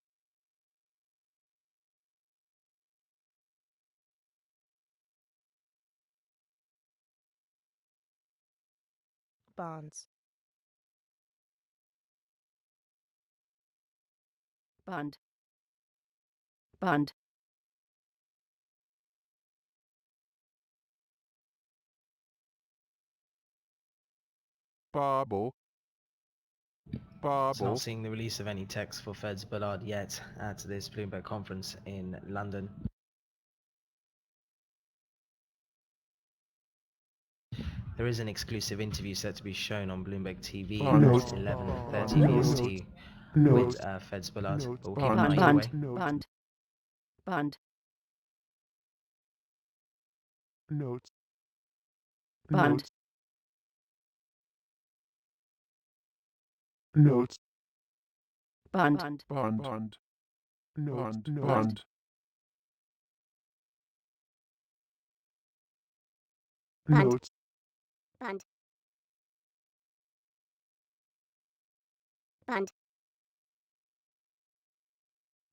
bonds, bond, bond, bobble, It's bobble, not seeing the release of any text for Fed's Bullard yet at this Bloomberg conference in London. There is an exclusive interview set to be shown on Bloomberg TV Bond. at Notes. 11:30 Notes. BST notes, with Fed's Bullard, Notes. but we'll keep an Bond. eye either way. notes, bond, bond, notes, Bond. notes, notes, bond, bond, bond, notes, bond, notes, bond, notes, bond, bond,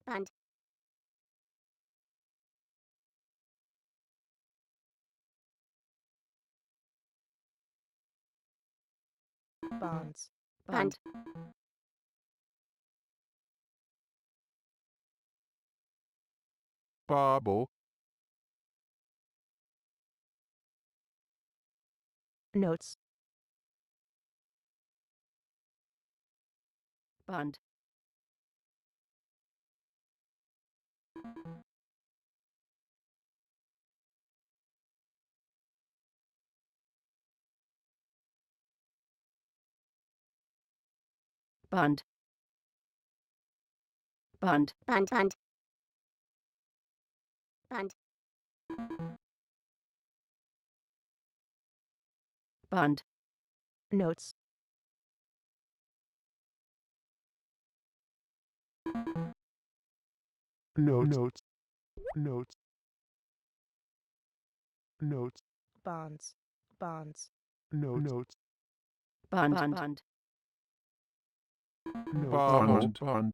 bond, bonds, bond, Bubble. Notes. Bund. Bund. Bund. Bund. Bund. Bund. Bund. Notes. Notes. Notes. Notes. Bonds. Bonds. Notes. Bund. Bund. Bond. Bond.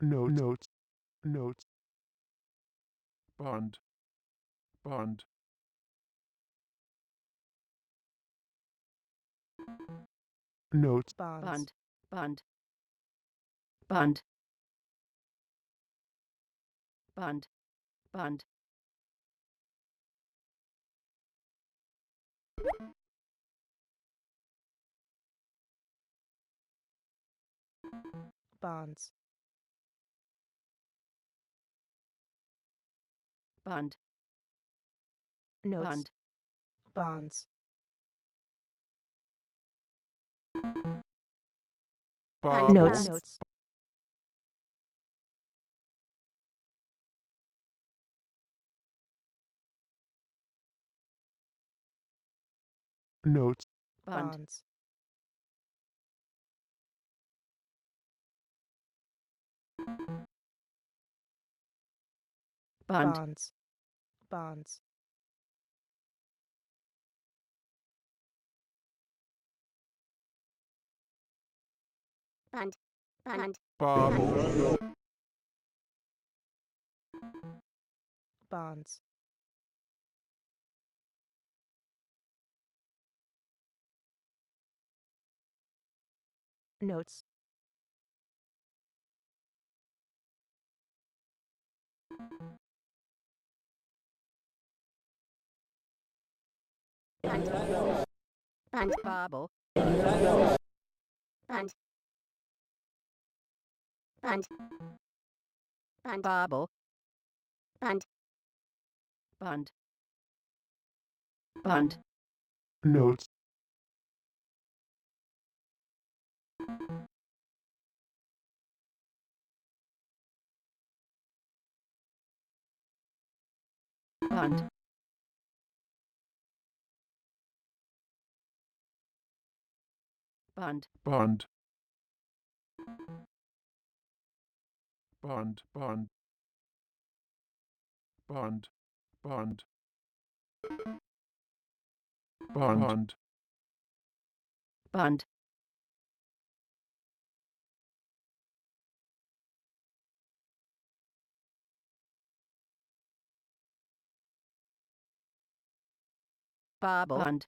Notes. Notes. Bond. Bond. Notes. Bonds. Bund. Bund. Bund. Bund. Bund. Bonds. Bund. Notes. Bund. Bonds. Bubble. Notes. Notes. Notes. Bund. Bonds. Bund. Bonds. Bonds. Bund. Bund. Bubble. Bonds. Notes. Bund. Bobble. Bund. Bund. Bund. Bobble. Bund. Bund. Bund. Notes. Bund. Bund. Bond. Bond. Bond. Bond. Bond. Bond. Bund. Bobble. Bund.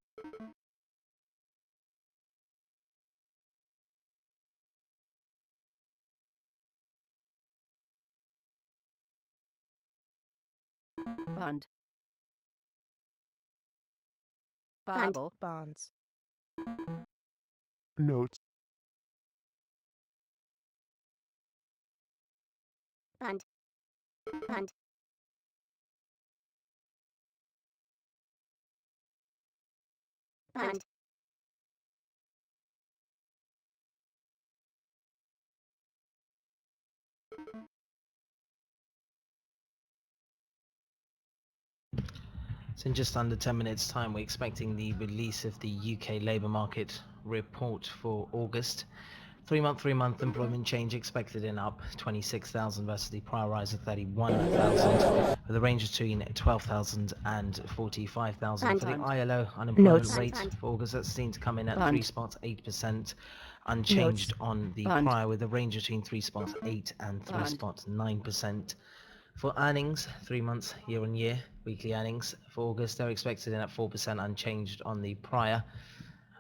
Bund. Bobble. Bonds. Notes. Bund. Bund. Bund. So in just under 10 minutes time, we're expecting the release of the UK labour market report for August. 3-month employment change expected in up 26,000 versus the prior rise of 31,000, with a range between 12,000 and 45,000. For the ILO unemployment Notes. rate for August, that's seen to come in at Bund. 3.8%, unchanged Notes. on the Bund. prior, with a range between 3.8 and Bund. 3.9%. For earnings, 3 months year-on-year, weekly earnings for August, they're expected in at 4%, unchanged on the prior,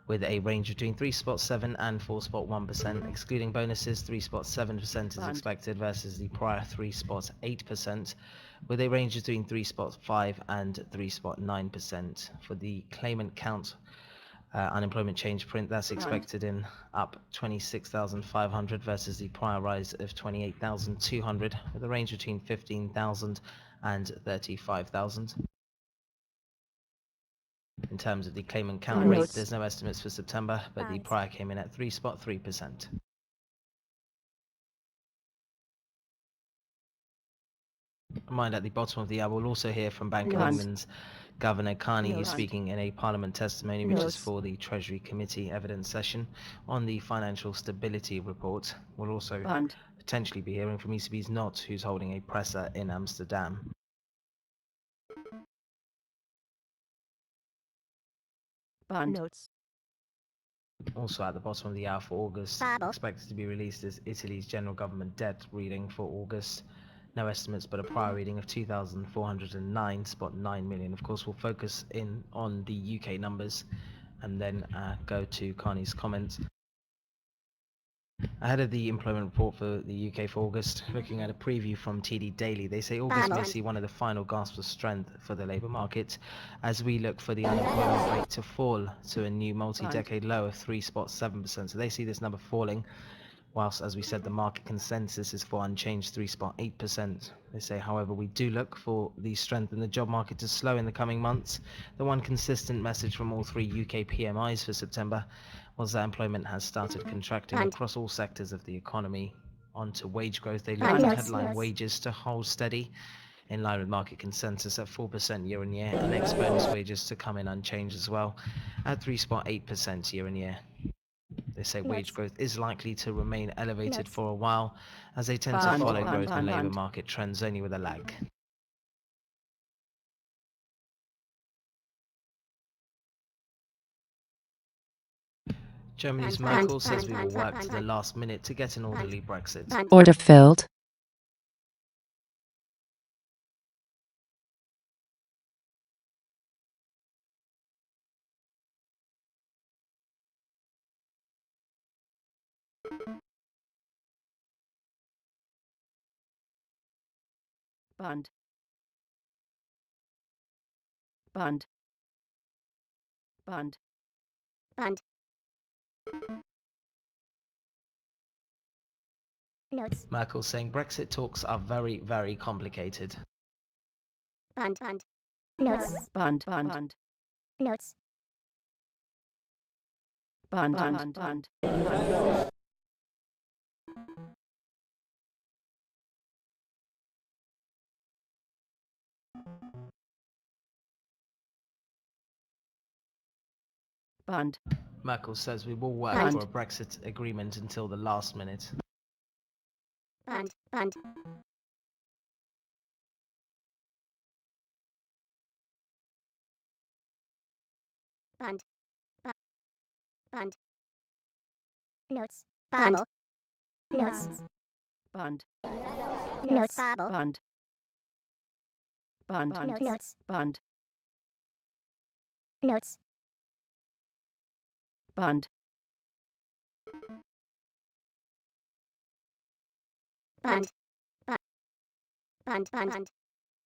with a range between 3.7 and 4.1%. Excluding bonuses, 3.7% is Bund. expected versus the prior 3.8%, with a range between 3.5 and 3.9%. For the claimant count, unemployment change print, that's expected in up 26,500 versus the prior rise of 28,200, with a range between 15,000 and 35,000. In terms of the claimant count rate, Notes. there's no estimates for September, but the Bonds. prior came in at 3.3%. Reminder at the bottom of the hour, we'll also hear from Bank of Notes. England's Governor Carney, who's Notes. speaking in a Parliament testimony, which is Notes. for the Treasury Committee evidence session on the Financial Stability Report. We'll also Bund. potentially be hearing from ECB's Knott, who's holding a presser in Amsterdam. Bund. Notes. Also at the bottom of the hour for August, Babble. expected to be released is Italy's general government debt reading for August. No estimates, but a prior reading of 2,409.9 million. Of course, we'll focus in on the UK numbers and then go to Carney's comments. Ahead of the employment report for the UK for August, looking at a preview from TD Daily, they say August may see one of the final gasps of strength for the labour market as we look for the unemployment rate to fall to a new multi-decade low of 3.7%. So they see this number falling, whilst, as we said, the market consensus is for unchanged 3.8%. They say, however, we do look for the strength in the job market to slow in the coming months. The one consistent message from all three UK PMIs for September was that employment has started contracting across all sectors of the economy. On to wage growth, they look at headline wages to hold steady in line with market consensus at 4% year on year, and ex-bonus wages to come in unchanged as well at 3.8% year on year. They say wage growth is likely to remain elevated for a while, as they tend to Bund. follow Bund. growth in labour Bund. market trends only with a lag. Germany's Merkel says we will work to the last minute to get an orderly Brexit. Order filled. Bund. Bund. Bund. Bund. Notes. Merkel saying Brexit talks are very, very complicated. Bund. Bund. Notes. Bund. Bund. Notes. Bund. Bund. Bund. Bund. Merkel says we will work Bund. for a Brexit agreement until the last minute. Bund. Bund. Bund. Bund. Notes. Babble. Notes. Bund. Notes. Babble. Bund. Bund. Notes. Bund. Notes. Bund. Bund. Bund. Bund.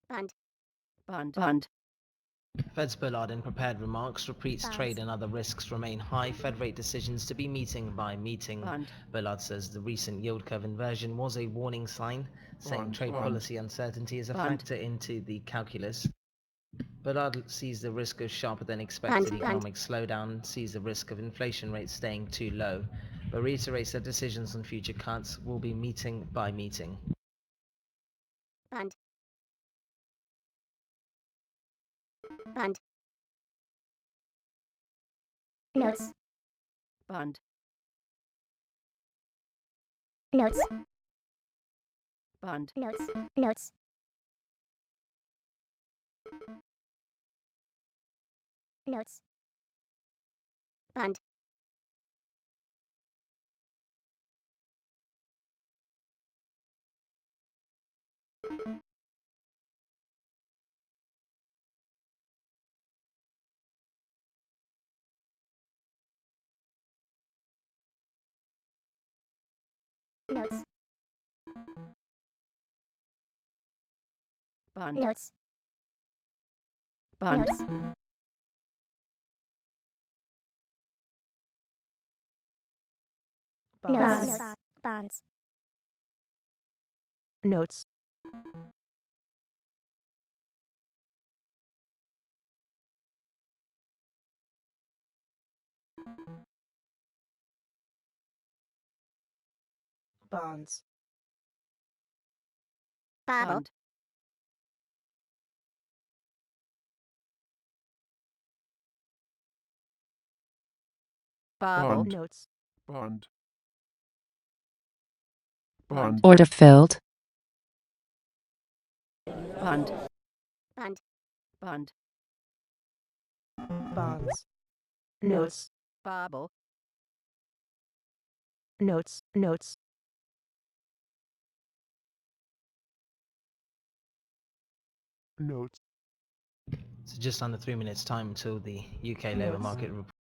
Bund. Bund. Bund. Fed's Bullard in prepared remarks repeats Bonds. trade and other risks remain high. Fed rate decisions to be meeting by meeting. Bund. Bullard says the recent yield curve inversion was a warning sign, saying Bond. trade Bond. policy uncertainty is a Bund. factor into the calculus. Bullard sees the risk of sharper than expected Bund. economic slowdown, sees the risk of inflation rates staying too low, but reiterates that decisions on future cuts will be meeting by meeting. Bund. Bund. Notes. Bund. Notes. Bund. Notes. Notes. Notes. Bund. Notes. Bund. Notes. Bund. Notes. Bonds. Notes. Bonds. Notes. Bonds. Bobble. Bund. Bobble. Bund. Notes. Bund. Bund. Bund. Order filled. Bund. Bund. Bund. Bonds. Notes. Bobble. Notes. Notes. Notes. So just under 3 minutes time until the UK labour Notes. market report.